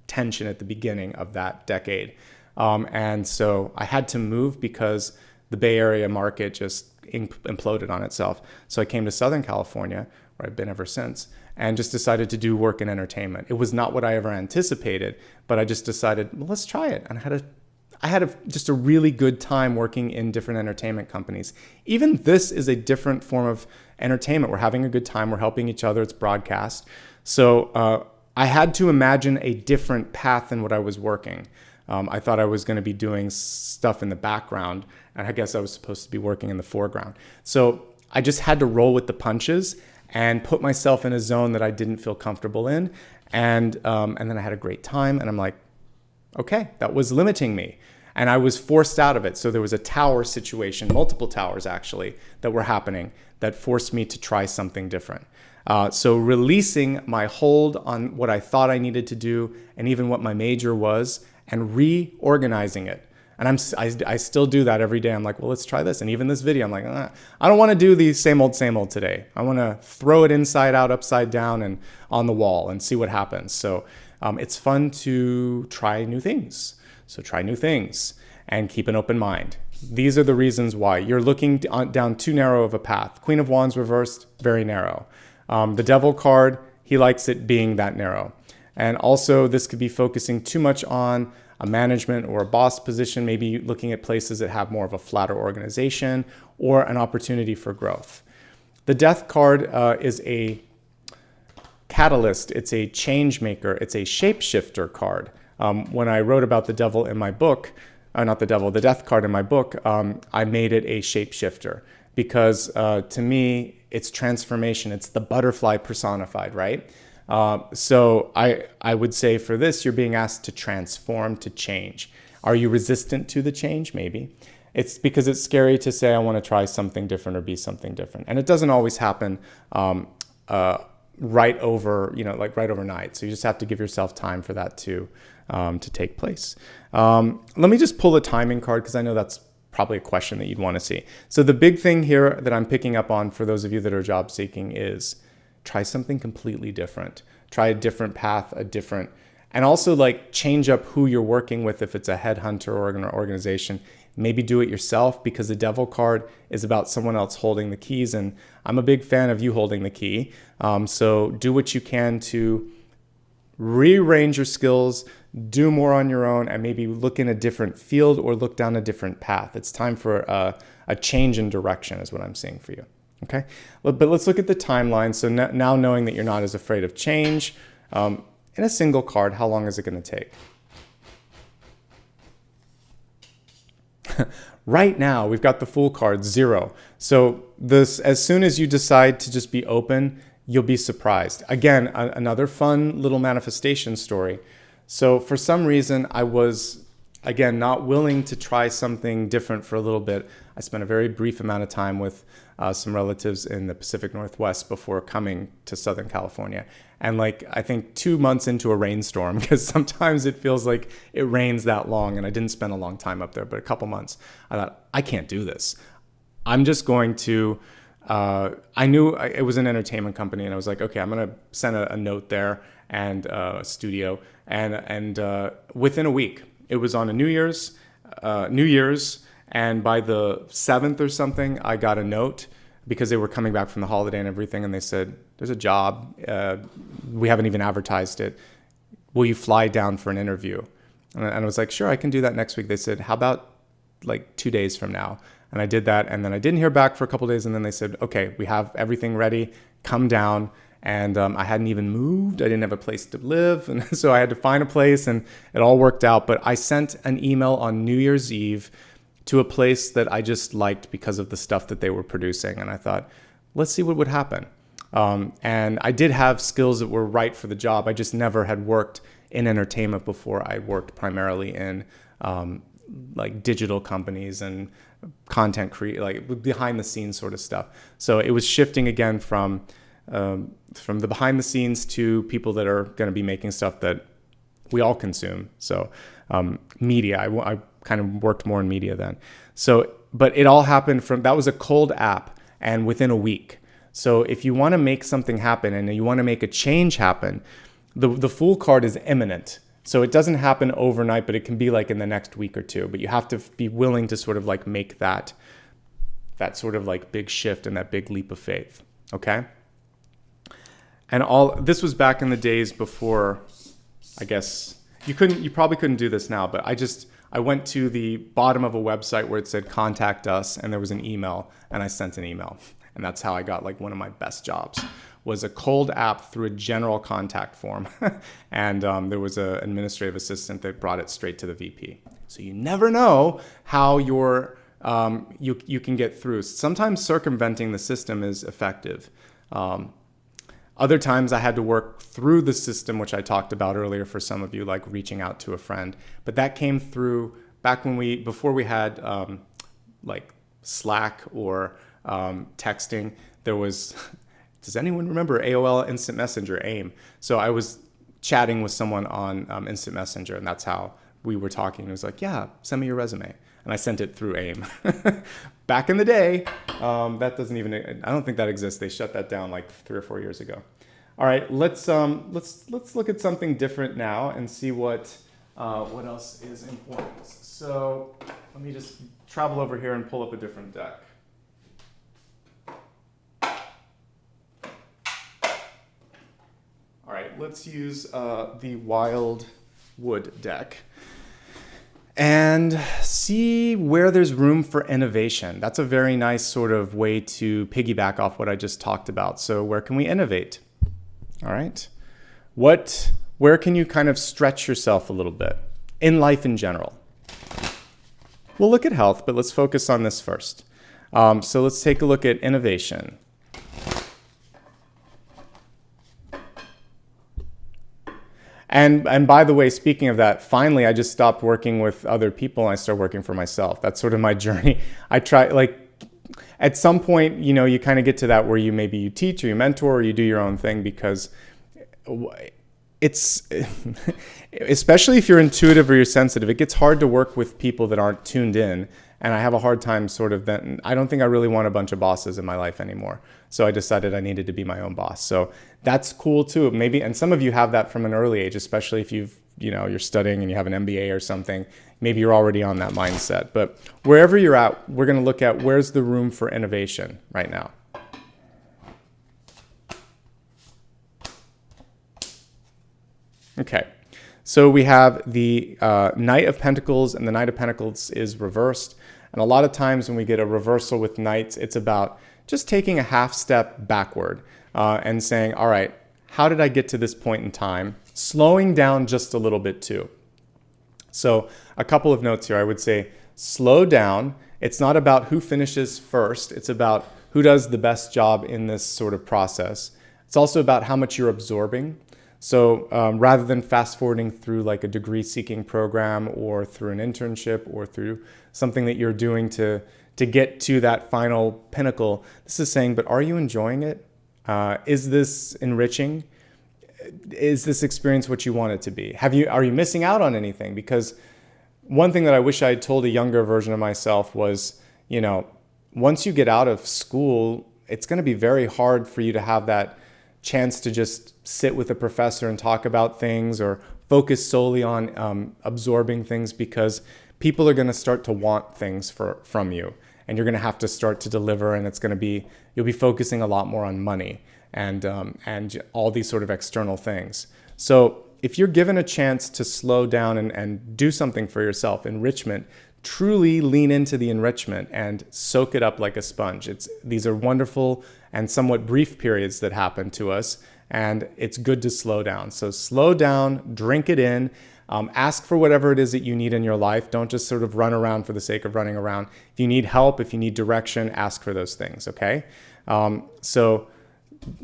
tension at the beginning of that decade. And so I had to move because the Bay Area market just imploded on itself. So I came to Southern California, where I've been ever since, and just decided to do work in entertainment. It was not what I ever anticipated, but I just decided, well, let's try it. And I had just a really good time working in different entertainment companies. Even this is a different form of entertainment. We're having a good time. We're helping each other. It's broadcast. So I had to imagine a different path than what I was working. I thought I was going to be doing stuff in the background, and I guess I was supposed to be working in the foreground. So I just had to roll with the punches and put myself in a zone that I didn't feel comfortable in. And then I had a great time, and I'm like, okay, that was limiting me. And I was forced out of it. So there was a tower situation, multiple towers actually, that were happening that forced me to try something different. So releasing my hold on what I thought I needed to do, and even what my major was, and reorganizing it. And I still do that every day. I'm like, well, let's try this. And even this video, I'm like, I don't want to do the same old today. I want to throw it inside out, upside down, and on the wall and see what happens. So it's fun to try new things. So try new things and keep an open mind. These are the reasons why. You're looking down too narrow of a path. Queen of Wands reversed, very narrow. The Devil card, he likes it being that narrow. And also, this could be focusing too much on a management or a boss position, maybe looking at places that have more of a flatter organization or an opportunity for growth. The Death card is a catalyst. It's a change maker. It's a shapeshifter card. When I wrote about the devil in my book, the Death card in my book, I made it a shapeshifter because to me, it's transformation. It's the butterfly personified, right? So I would say for this, you're being asked to transform, to change. Are you resistant to the change? Maybe. It's because it's scary to say, I want to try something different or be something different. And it doesn't always happen right overnight. So you just have to give yourself time for that to take place. Let me just pull a timing card because I know that's probably a question that you'd want to see. So the big thing here that I'm picking up on for those of you that are job seeking is try something completely different. Try a different path, and also like change up who you're working with. If it's a headhunter or an organization, maybe do it yourself because the Devil card is about someone else holding the keys. And I'm a big fan of you holding the key. So do what you can to rearrange your skills, do more on your own, and maybe look in a different field or look down a different path. It's time for a change in direction is what I'm seeing for you. Okay, but let's look at the timeline. So now knowing that you're not as afraid of change, in a single card, how long is it going to take? Right now, we've got the Fool card, 0. So as soon as you decide to just be open, you'll be surprised. Again, another fun little manifestation story. So for some reason, I was, again, not willing to try something different for a little bit. I spent a very brief amount of time with some relatives in the Pacific Northwest before coming to Southern California. And I think 2 months into a rainstorm, because sometimes it feels like it rains that long, and I didn't spend a long time up there, but a couple months, I thought, I can't do this. I'm just going to, I knew it was an entertainment company, and I was like, okay, I'm going to send a note there and a studio. And within a week, it was on a New Year's, and by the 7th or something, I got a note because they were coming back from the holiday and everything. And they said, there's a job. We haven't even advertised it. Will you fly down for an interview? And I was like, sure, I can do that next week. They said, how about like 2 days from now? And I did that. And then I didn't hear back for a couple of days. And then they said, okay, we have everything ready. Come down. And I hadn't even moved. I didn't have a place to live. And so I had to find a place, and it all worked out. But I sent an email on New Year's Eve to a place that I just liked because of the stuff that they were producing. And I thought, let's see what would happen. And I did have skills that were right for the job. I just never had worked in entertainment before. I worked primarily in like digital companies and content like behind the scenes sort of stuff. So it was shifting again from the behind the scenes to people that are going to be making stuff that we all consume. So media, I kind of worked more in media then. So, but it all happened that was a cold app, and within a week. So if you want to make something happen and you want to make a change happen, the Fool card is imminent. So it doesn't happen overnight, but it can be like in the next week or two. But you have to be willing to sort of like make that sort of like big shift and that big leap of faith. Okay. And this was back in the days before, I guess you probably couldn't do this now, but I went to the bottom of a website where it said contact us, and there was an email, and I sent an email. And that's how I got like one of my best jobs, was a cold app through a general contact form. And there was an administrative assistant that brought it straight to the VP. So you never know how you can get through. Sometimes circumventing the system is effective. Other times I had to work through the system, which I talked about earlier for some of you, like reaching out to a friend. But that came through back before we had like Slack or texting. There was, does anyone remember AOL Instant Messenger, AIM? So I was chatting with someone on Instant Messenger, and that's how we were talking. It was like, yeah, send me your resume. And I sent it through AIM. Back in the day, that doesn't even, I don't think that exists. They shut that down like 3 or 4 years ago. All right, let's look at something different now and see what else is important. So let me just travel over here and pull up a different deck. All right, let's use the Wild Wood deck and see where there's room for innovation. That's a very nice sort of way to piggyback off what I just talked about. So where can we innovate? All right. Where can you kind of stretch yourself a little bit in life in general? We'll look at health, but let's focus on this first. So let's take a look at innovation. And by the way, speaking of that, finally, I just stopped working with other people and I started working for myself. That's sort of my journey. I try, like, at some point, you know, you kind of get to that where you teach or you mentor or you do your own thing, because it's, especially if you're intuitive or you're sensitive, it gets hard to work with people that aren't tuned in. And I have a hard time sort of then, I don't think I really want a bunch of bosses in my life anymore. So I decided I needed to be my own boss. So that's cool too. Maybe, and some of you have that from an early age, especially if you're studying and you have an MBA or something, maybe you're already on that mindset. But wherever you're at, we're going to look at where's the room for innovation right now. Okay. So we have the Knight of Pentacles, and the Knight of Pentacles is reversed. And a lot of times when we get a reversal with Knights, it's about just taking a half step backward and saying, all right, how did I get to this point in time? Slowing down just a little bit too. So a couple of notes here. I would say slow down. It's not about who finishes first. It's about who does the best job in this sort of process. It's also about how much you're absorbing. So rather than fast forwarding through like a degree seeking program or through an internship or through something that you're doing to get to that final pinnacle, this is saying, but are you enjoying it? Is this enriching? Is this experience what you want it to be? Are you missing out on anything? Because one thing that I wish I had told a younger version of myself was, once you get out of school, it's going to be very hard for you to have that chance to just sit with a professor and talk about things or focus solely on absorbing things, because people are going to start to want things from you, and you're going to have to start to deliver, and you'll be focusing a lot more on money. and all these sort of external things. So if you're given a chance to slow down and do something for yourself, enrichment, truly lean into the enrichment and soak it up like a sponge. These are wonderful and somewhat brief periods that happen to us, and it's good to slow down. So slow down, drink it in, ask for whatever it is that you need in your life. Don't just sort of run around for the sake of running around. If you need help, if you need direction, ask for those things, okay? So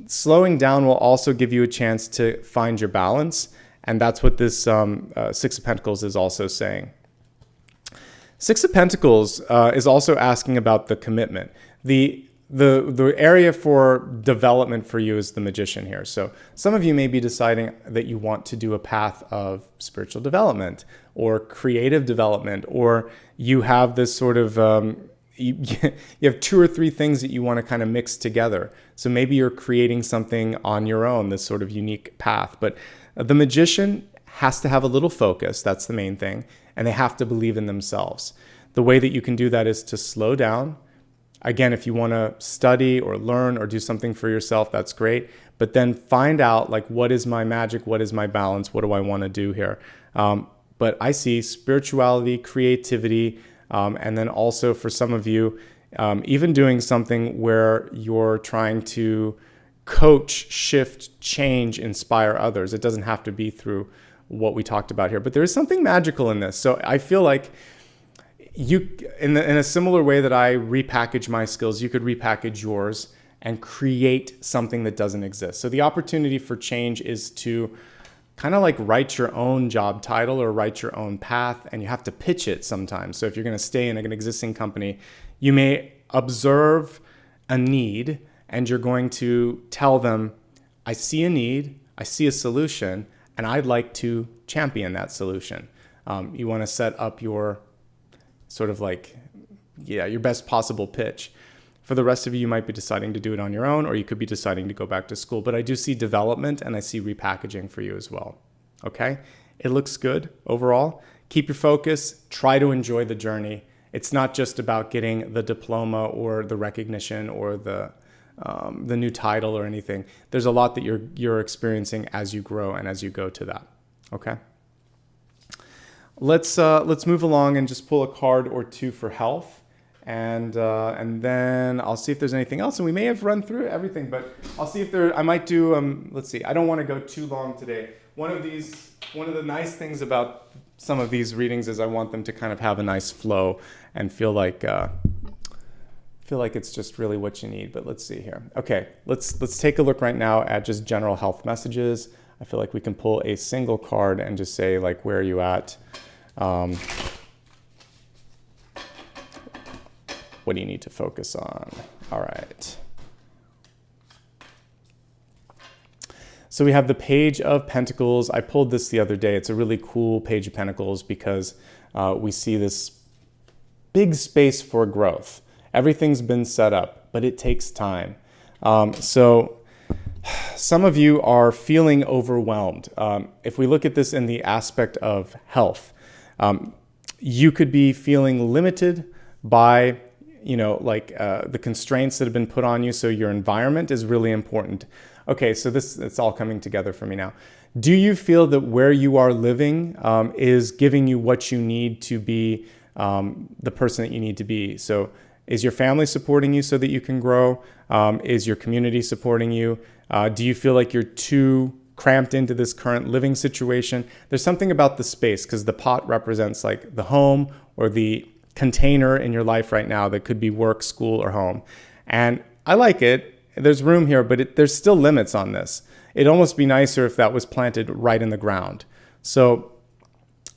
slowing down will also give you a chance to find your balance, and that's what this Six of Pentacles is also saying. Six of Pentacles is also asking about the commitment. The area for development for you is the Magician here. So some of you may be deciding that you want to do a path of spiritual development or creative development, or you have this sort of, you have 2 or 3 things that you want to kind of mix together. So maybe you're creating something on your own, this sort of unique path. But the Magician has to have a little focus. That's the main thing. And they have to believe in themselves. The way that you can do that is to slow down. Again, if you want to study or learn or do something for yourself, that's great. But then find out, like, what is my magic? What is my balance? What do I want to do here? But I see spirituality, creativity, and then also for some of you, even doing something where you're trying to coach, shift, change, inspire others. It doesn't have to be through what we talked about here, but there is something magical in this. So I feel like you, in a similar way that I repackage my skills, you could repackage yours and create something that doesn't exist. So the opportunity for change is to kind of like write your own job title or write your own path, and you have to pitch it sometimes. So if you're going to stay in an existing company, you may observe a need and you're going to tell them, I see a need, I see a solution, and I'd like to champion that solution. You want to set up your sort of like, your best possible pitch. For the rest of you, you might be deciding to do it on your own, or you could be deciding to go back to school. But I do see development and I see repackaging for you as well. Okay? It looks good overall. Keep your focus. Try to enjoy the journey. It's not just about getting the diploma or the recognition or the new title or anything. There's a lot that you're experiencing as you grow and as you go to that. Okay? Let's move along and just pull a card or two for health. And then I'll see if there's anything else. And we may have run through everything, but I'll see if I might do, let's see. I don't want to go too long today. One of the nice things about some of these readings is I want them to kind of have a nice flow and feel like it's just really what you need. But let's see here. Okay, let's take a look right now at just general health messages. I feel like we can pull a single card and just say, like, where are you at? What do you need to focus on? All right. So we have the Page of Pentacles. I pulled this the other day. It's a really cool Page of Pentacles because we see this big space for growth. Everything's been set up, but it takes time. So some of you are feeling overwhelmed. If we look at this in the aspect of health, you could be feeling limited by the constraints that have been put on you. So your environment is really important. Okay, so it's all coming together for me now. Do you feel that where you are living is giving you what you need to be the person that you need to be? So is your family supporting you so that you can grow? Is your community supporting you? Do you feel like you're too cramped into this current living situation? There's something about the space, because the pot represents like the home or the container in your life right now that could be work, school, or home. And I like it. There's room here, but there's still limits on this. It'd almost be nicer if that was planted right in the ground. So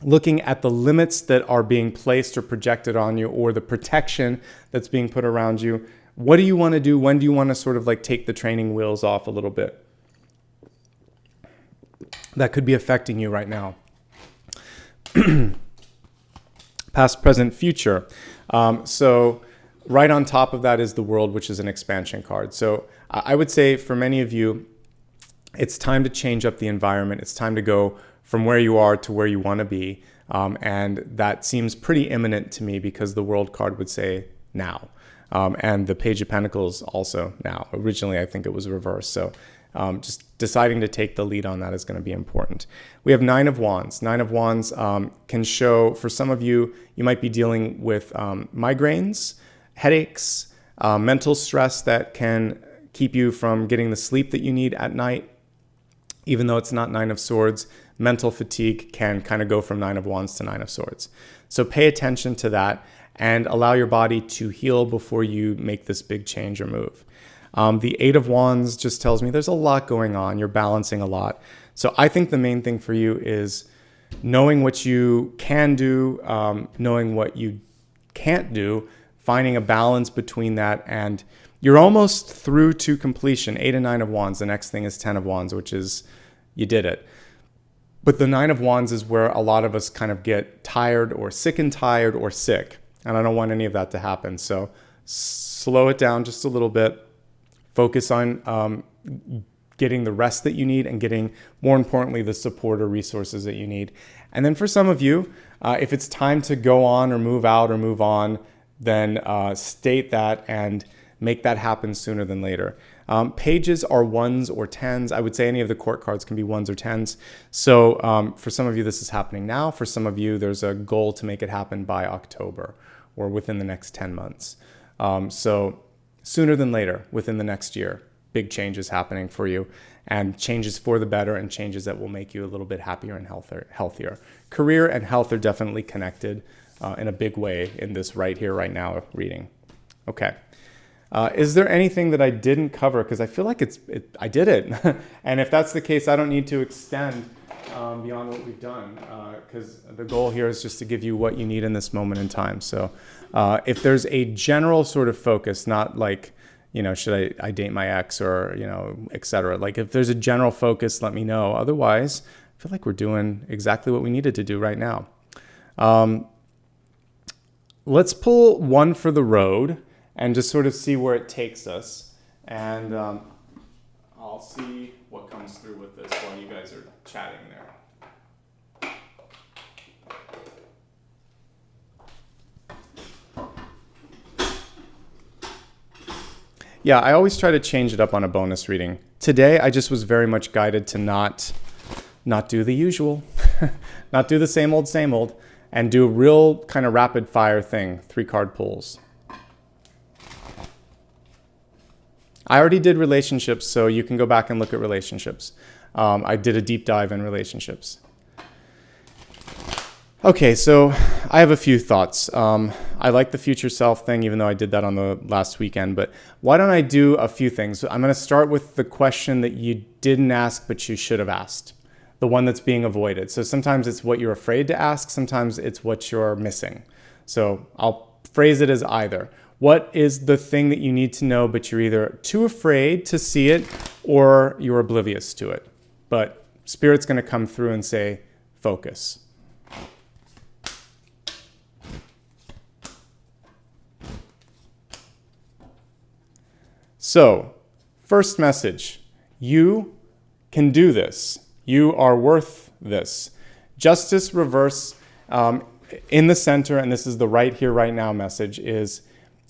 looking at the limits that are being placed or projected on you, or the protection that's being put around you, what do you want to do? When do you want to sort of like take the training wheels off a little bit? That could be affecting you right now. Past, present, future. So right on top of that is the World, which is an expansion card. So I would say for many of you, it's time to change up the environment. It's time to go from where you are to where you want to be. And that seems pretty imminent to me because the World card would say now. And the Page of Pentacles also now. Originally, I think it was reversed. So just deciding to take the lead on that is going to be important. We have Nine of Wands. Nine of Wands can show, for some of you, you might be dealing with migraines, headaches, mental stress that can keep you from getting the sleep that you need at night. Even though it's not Nine of Swords, mental fatigue can kind of go from Nine of Wands to Nine of Swords. So pay attention to that and allow your body to heal before you make this big change or move. The Eight of Wands just tells me there's a lot going on. You're balancing a lot. So I think the main thing for you is knowing what you can do, knowing what you can't do, finding a balance between that, and you're almost through to completion. 8 and 9 of Wands. The next thing is 10 of Wands, which is you did it. But the 9 of Wands is where a lot of us kind of get tired or sick and tired or sick. And I don't want any of that to happen. So slow it down just a little bit. Focus on getting the rest that you need and getting, more importantly, the support or resources that you need. And then for some of you, if it's time to go on or move out or move on, then state that and make that happen sooner than later. Pages are 1s or 10s. I would say any of the court cards can be 1s or 10s. So for some of you, this is happening now. For some of you, there's a goal to make it happen by October or within the next 10 months. So sooner than later, within the next year, big changes happening for you, and changes for the better and changes that will make you a little bit happier and healthier. Career and health are definitely connected in a big way in this right here, right now reading. Okay. Is there anything that I didn't cover? Because I feel like I did it. And if that's the case, I don't need to extend beyond what we've done, because the goal here is just to give you what you need in this moment in time. So if there's a general sort of focus, not like, should I date my ex or, et cetera. Like if there's a general focus, let me know. Otherwise, I feel like we're doing exactly what we needed to do right now. Let's pull one for the road and just sort of see where it takes us. And I'll see what comes through with this while you guys are chatting there. Yeah, I always try to change it up on a bonus reading. Today, I just was very much guided to not do the usual, not do the same old, and do a real kind of rapid fire thing, 3-card pulls. I already did relationships, so you can go back and look at relationships. I did a deep dive in relationships. Okay, so I have a few thoughts. I like the future self thing, even though I did that on the last weekend, but why don't I do a few things? I'm going to start with the question that you didn't ask, but you should have asked, the one that's being avoided. So sometimes it's what you're afraid to ask, sometimes it's what you're missing. So I'll phrase it as either. What is the thing that you need to know, but you're either too afraid to see it or you're oblivious to it? But Spirit's going to come through and say, focus. So, first message, you can do this. You are worth this. Justice reverse in the center, and this is the right here, right now message, is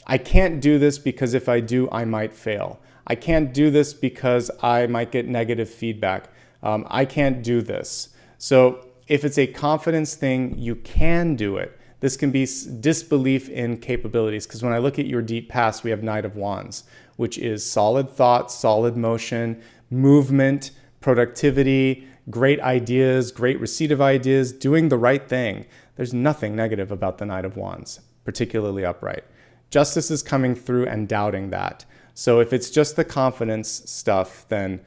I can't do this because if I do, I might fail. I can't do this because I might get negative feedback. I can't do this. So if it's a confidence thing, you can do it. This can be disbelief in capabilities, because when I look at your deep past, we have Knight of Wands, which is solid thought, solid motion, movement, productivity, great ideas, great receipt of ideas, doing the right thing. There's nothing negative about the Knight of Wands, particularly upright. Justice is coming through and doubting that. So if it's just the confidence stuff, then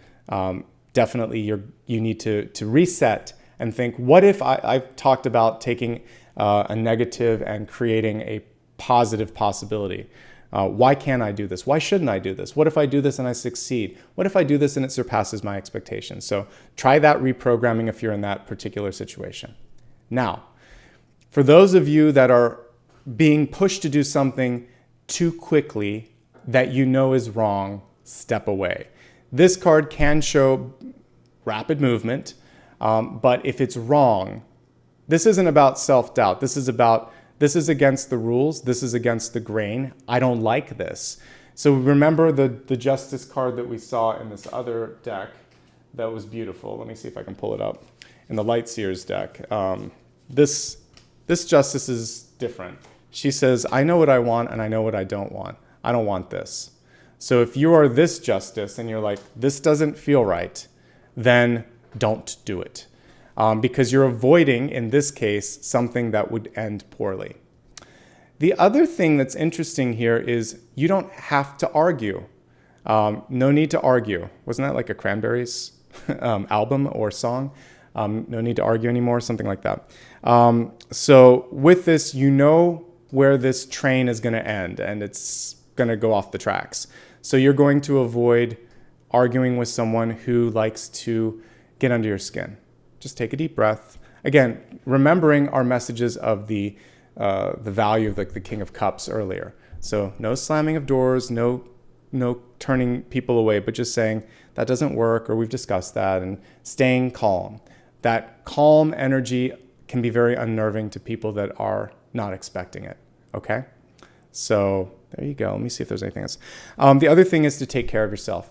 definitely you need to reset and think, what if I've talked about taking a negative and creating a positive possibility? Why can't I do this? Why shouldn't I do this? What if I do this and I succeed? What if I do this and it surpasses my expectations? So try that reprogramming if you're in that particular situation. Now, for those of you that are being pushed to do something too quickly that you know is wrong, step away. This card can show rapid movement, but if it's wrong, this isn't about self-doubt. This is about This is against the rules. This is against the grain. I don't like this. So remember the Justice card that we saw in this other deck that was beautiful. Let me see if I can pull it up. In the Light Seers deck. This Justice is different. She says, I know what I want and I know what I don't want. I don't want this. So if you are this Justice and you're like, this doesn't feel right, then don't do it. Because you're avoiding, in this case, something that would end poorly. The other thing that's interesting here is you don't have to argue. No need to argue. Wasn't that like a Cranberries album or song? No need to argue anymore, something like that. So with this, you know where this train is going to end, and it's going to go off the tracks. So you're going to avoid arguing with someone who likes to get under your skin. Just take a deep breath. Again, remembering our messages of the value of like the King of Cups earlier. So no slamming of doors, no turning people away, but just saying that doesn't work, or we've discussed that, and staying calm. That calm energy can be very unnerving to people that are not expecting it, okay? So there you go. Let me see if there's anything else. The other thing is to take care of yourself.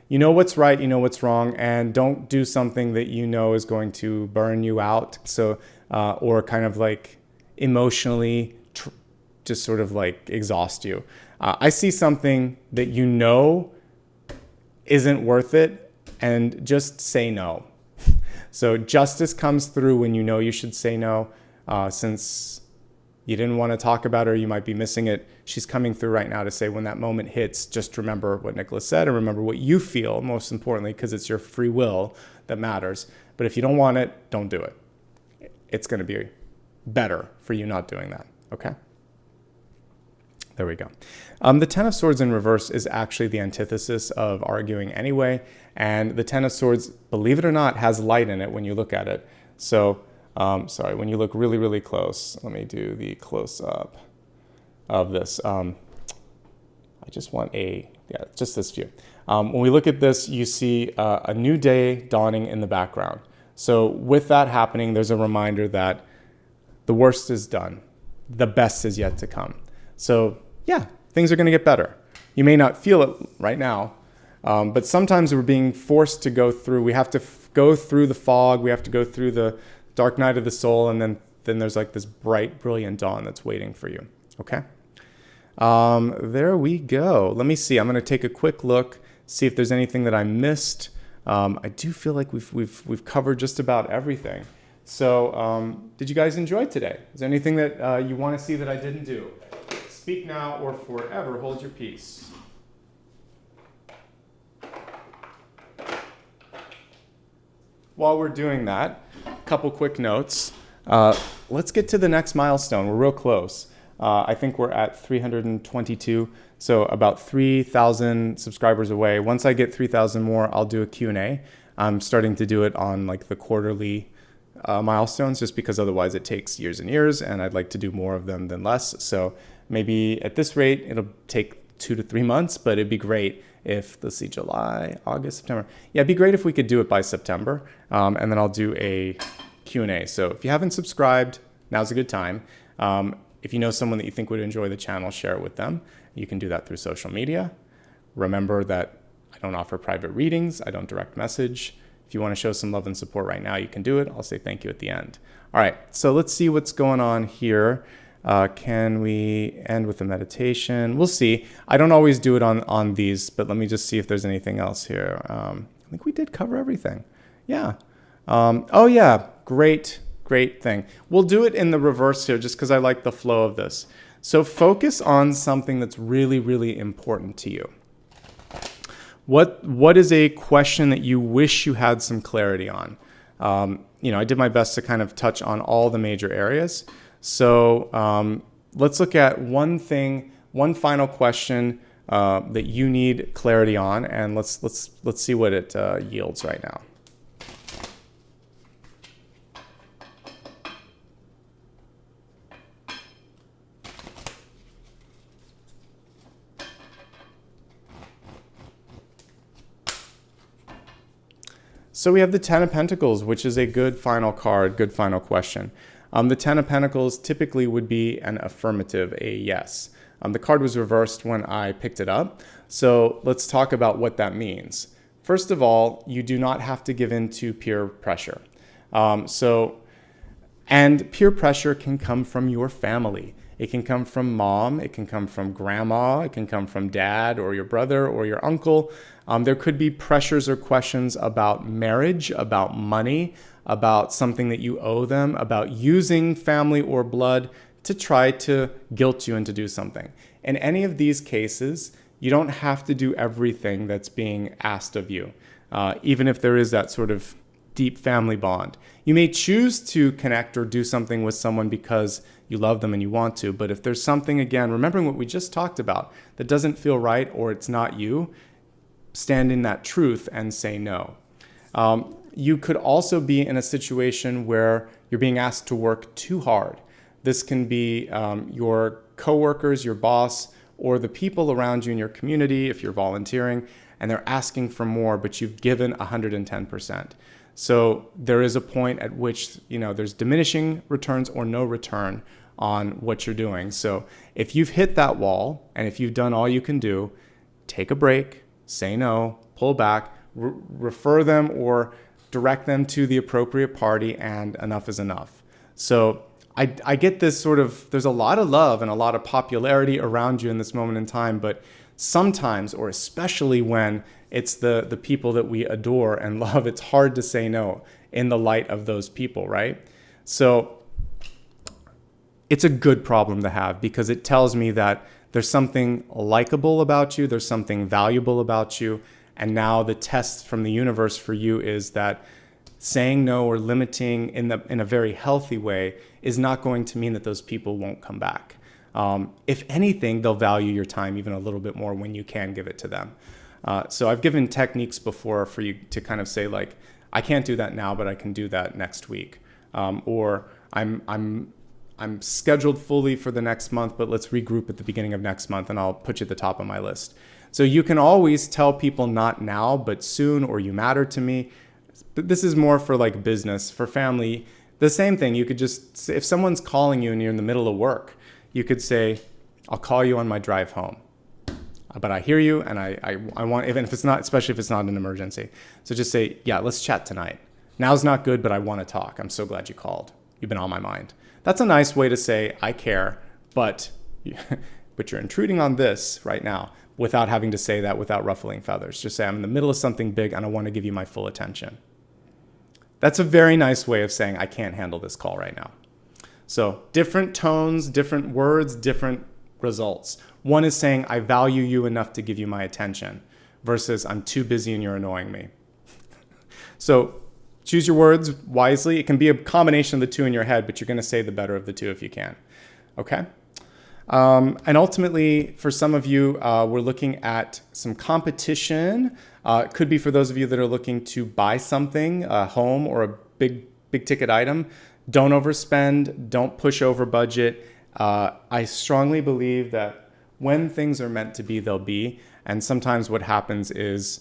You know what's right, you know what's wrong, and don't do something that you know is going to burn you out. So, or kind of like emotionally just sort of like exhaust you. I see something that you know isn't worth it, and just say no. So justice comes through when you know you should say no, since you didn't want to talk about her, you might be missing it. She's coming through right now to say when that moment hits, just remember what Nicholas said and remember what you feel, most importantly, because it's your free will that matters. But if you don't want it, don't do it. It's going to be better for you not doing that, okay? There we go. The Ten of Swords in reverse is actually the antithesis of arguing anyway. And the Ten of Swords, believe it or not, has light in it when you look at it. So, sorry, when you look really, really close, let me do the close-up of this. I just want just this view. When we look at this, you see a new day dawning in the background. So with that happening, there's a reminder that the worst is done. The best is yet to come. So yeah, things are going to get better. You may not feel it right now, but sometimes we're being forced to go through. We have to go through the fog. We have to go through the dark night of the soul, and then there's like this bright, brilliant dawn that's waiting for you. Okay? There we go. Let me see. I'm going to take a quick look, see if there's anything that I missed. I do feel like we've covered just about everything. So did you guys enjoy today? Is there anything that you want to see that I didn't do? Speak now or forever hold your peace. While we're doing that, a couple quick notes. Let's get to the next milestone. We're real close. I think we're at 322, so about 3,000 subscribers away. Once I get 3,000 more, I'll do a Q&A. I'm starting to do it on like the quarterly milestones, just because otherwise it takes years and years, and I'd like to do more of them than less. So maybe at this rate, it'll take 2 to 3 months, but it'd be great if, let's see, July, August, September. Yeah, it'd be great if we could do it by September, and then I'll do a Q&A. So if you haven't subscribed, now's a good time. If you know someone that you think would enjoy the channel, share it with them. You can do that through social media. Remember that I don't offer private readings. I don't direct message. If you want to show some love and support right now, you can do it. I'll say thank you at the end. All right, so let's see what's going on here. Can we end with a meditation? We'll see. I don't always do it on these, but let me just see if there's anything else here. I think we did cover everything. Yeah. Oh, yeah. Great thing. We'll do it in the reverse here just because I like the flow of this. So focus on something that's really, really important to you. What is a question that you wish you had some clarity on? I did my best to kind of touch on all the major areas. So let's look at one final question that you need clarity on, and let's see what it yields right now. So we have the Ten of Pentacles, which is a good final card, good final question. The Ten of Pentacles typically would be an affirmative, a yes. The card was reversed when I picked it up. So let's talk about what that means. First of all, you do not have to give in to peer pressure. And peer pressure can come from your family. It can come from mom, it can come from grandma, it can come from dad or your brother or your uncle. There could be pressures or questions about marriage, about money, about something that you owe them, about using family or blood to try to guilt you into do something. In any of these cases, you don't have to do everything that's being asked of you, even if there is that sort of deep family bond. You may choose to connect or do something with someone because you love them and you want to, but if there's something, again, remembering what we just talked about, that doesn't feel right or it's not you, stand in that truth and say no. You could also be in a situation where you're being asked to work too hard. This can be your coworkers, your boss, or the people around you in your community if you're volunteering, and they're asking for more, but you've given 110%. So there is a point at which, there's diminishing returns or no return on what you're doing. So if you've hit that wall and if you've done all you can do, take a break, say no, pull back, refer them or direct them to the appropriate party, and enough is enough. So I get this sort of, there's a lot of love and a lot of popularity around you in this moment in time, but sometimes, or especially when it's the people that we adore and love, it's hard to say no in the light of those people, right? So it's a good problem to have because it tells me that there's something likable about you, there's something valuable about you, and now the test from the universe for you is that saying no or limiting in a very healthy way is not going to mean that those people won't come back. If anything, they'll value your time even a little bit more when you can give it to them. So I've given techniques before for you to kind of say like, I can't do that now, but I can do that next week. Or I'm scheduled fully for the next month, but let's regroup at the beginning of next month and I'll put you at the top of my list. So you can always tell people not now, but soon, or you matter to me. But this is more for like business. For family, the same thing. You could just say, if someone's calling you and you're in the middle of work, you could say, I'll call you on my drive home. But I hear you and I want, even if it's not, especially if it's not an emergency. So just say, yeah, let's chat tonight. Now's not good, but I want to talk. I'm so glad you called. You've been on my mind. That's a nice way to say, I care, but you're intruding on this right now without having to say that without ruffling feathers. Just say, I'm in the middle of something big and I want to give you my full attention. That's a very nice way of saying, I can't handle this call right now. So different tones, different words, different results. One is saying, I value you enough to give you my attention versus I'm too busy and you're annoying me. So choose your words wisely. It can be a combination of the two in your head, but you're going to say the better of the two if you can. Okay? And ultimately, for some of you, we're looking at some competition. It could be for those of you that are looking to buy something, a home or a big ticket item. Don't overspend. Don't push over budget. I strongly believe that when things are meant to be, they'll be. And sometimes what happens is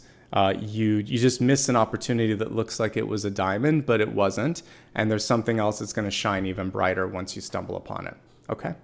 you just miss an opportunity that looks like it was a diamond, but it wasn't. And there's something else that's going to shine even brighter once you stumble upon it. Okay?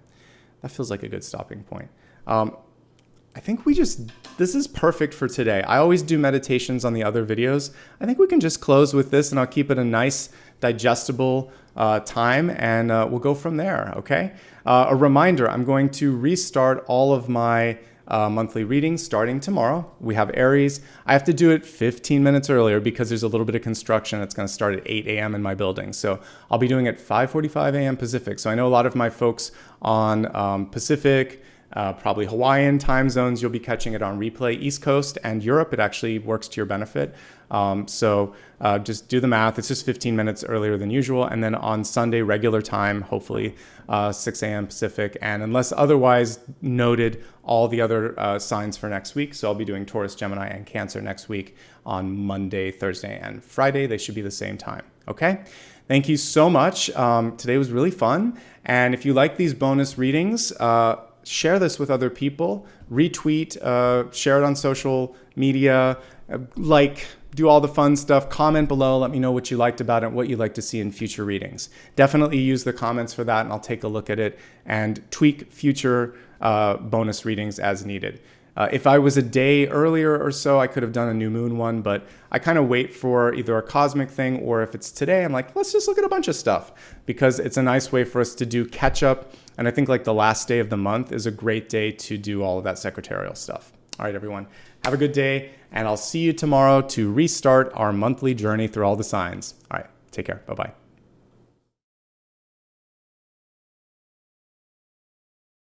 That feels like a good stopping point. I think this is perfect for today. I always do meditations on the other videos. I think we can just close with this and I'll keep it a nice, digestible time and we'll go from there, okay? A reminder, I'm going to restart all of my monthly readings starting tomorrow. We have Aries. I have to do it 15 minutes earlier because there's a little bit of construction. It's going to start at 8 a.m. in my building. So I'll be doing it 5:45 a.m. Pacific. So I know a lot of my folks on Pacific, probably Hawaiian time zones, you'll be catching it on replay. East Coast and Europe, it actually works to your benefit. So just do the math. It's just 15 minutes earlier than usual. And then on Sunday, regular time, hopefully 6 a.m. Pacific. And unless otherwise noted, all the other signs for next week. So I'll be doing Taurus, Gemini, and Cancer next week on Monday, Thursday, and Friday. They should be the same time. Okay? Thank you so much. Today was really fun. And if you like these bonus readings, share this with other people, retweet, share it on social media, like, do all the fun stuff. Comment below. Let me know what you liked about it, what you'd like to see in future readings. Definitely use the comments for that, and I'll take a look at it and tweak future bonus readings as needed. If I was a day earlier or so, I could have done a new moon one, but I kind of wait for either a cosmic thing, or if it's today, I'm like, let's just look at a bunch of stuff, because it's a nice way for us to do catch up. And I think like the last day of the month is a great day to do all of that secretarial stuff. All right, everyone, have a good day, and I'll see you tomorrow to restart our monthly journey through all the signs. All right, take care. Bye-bye.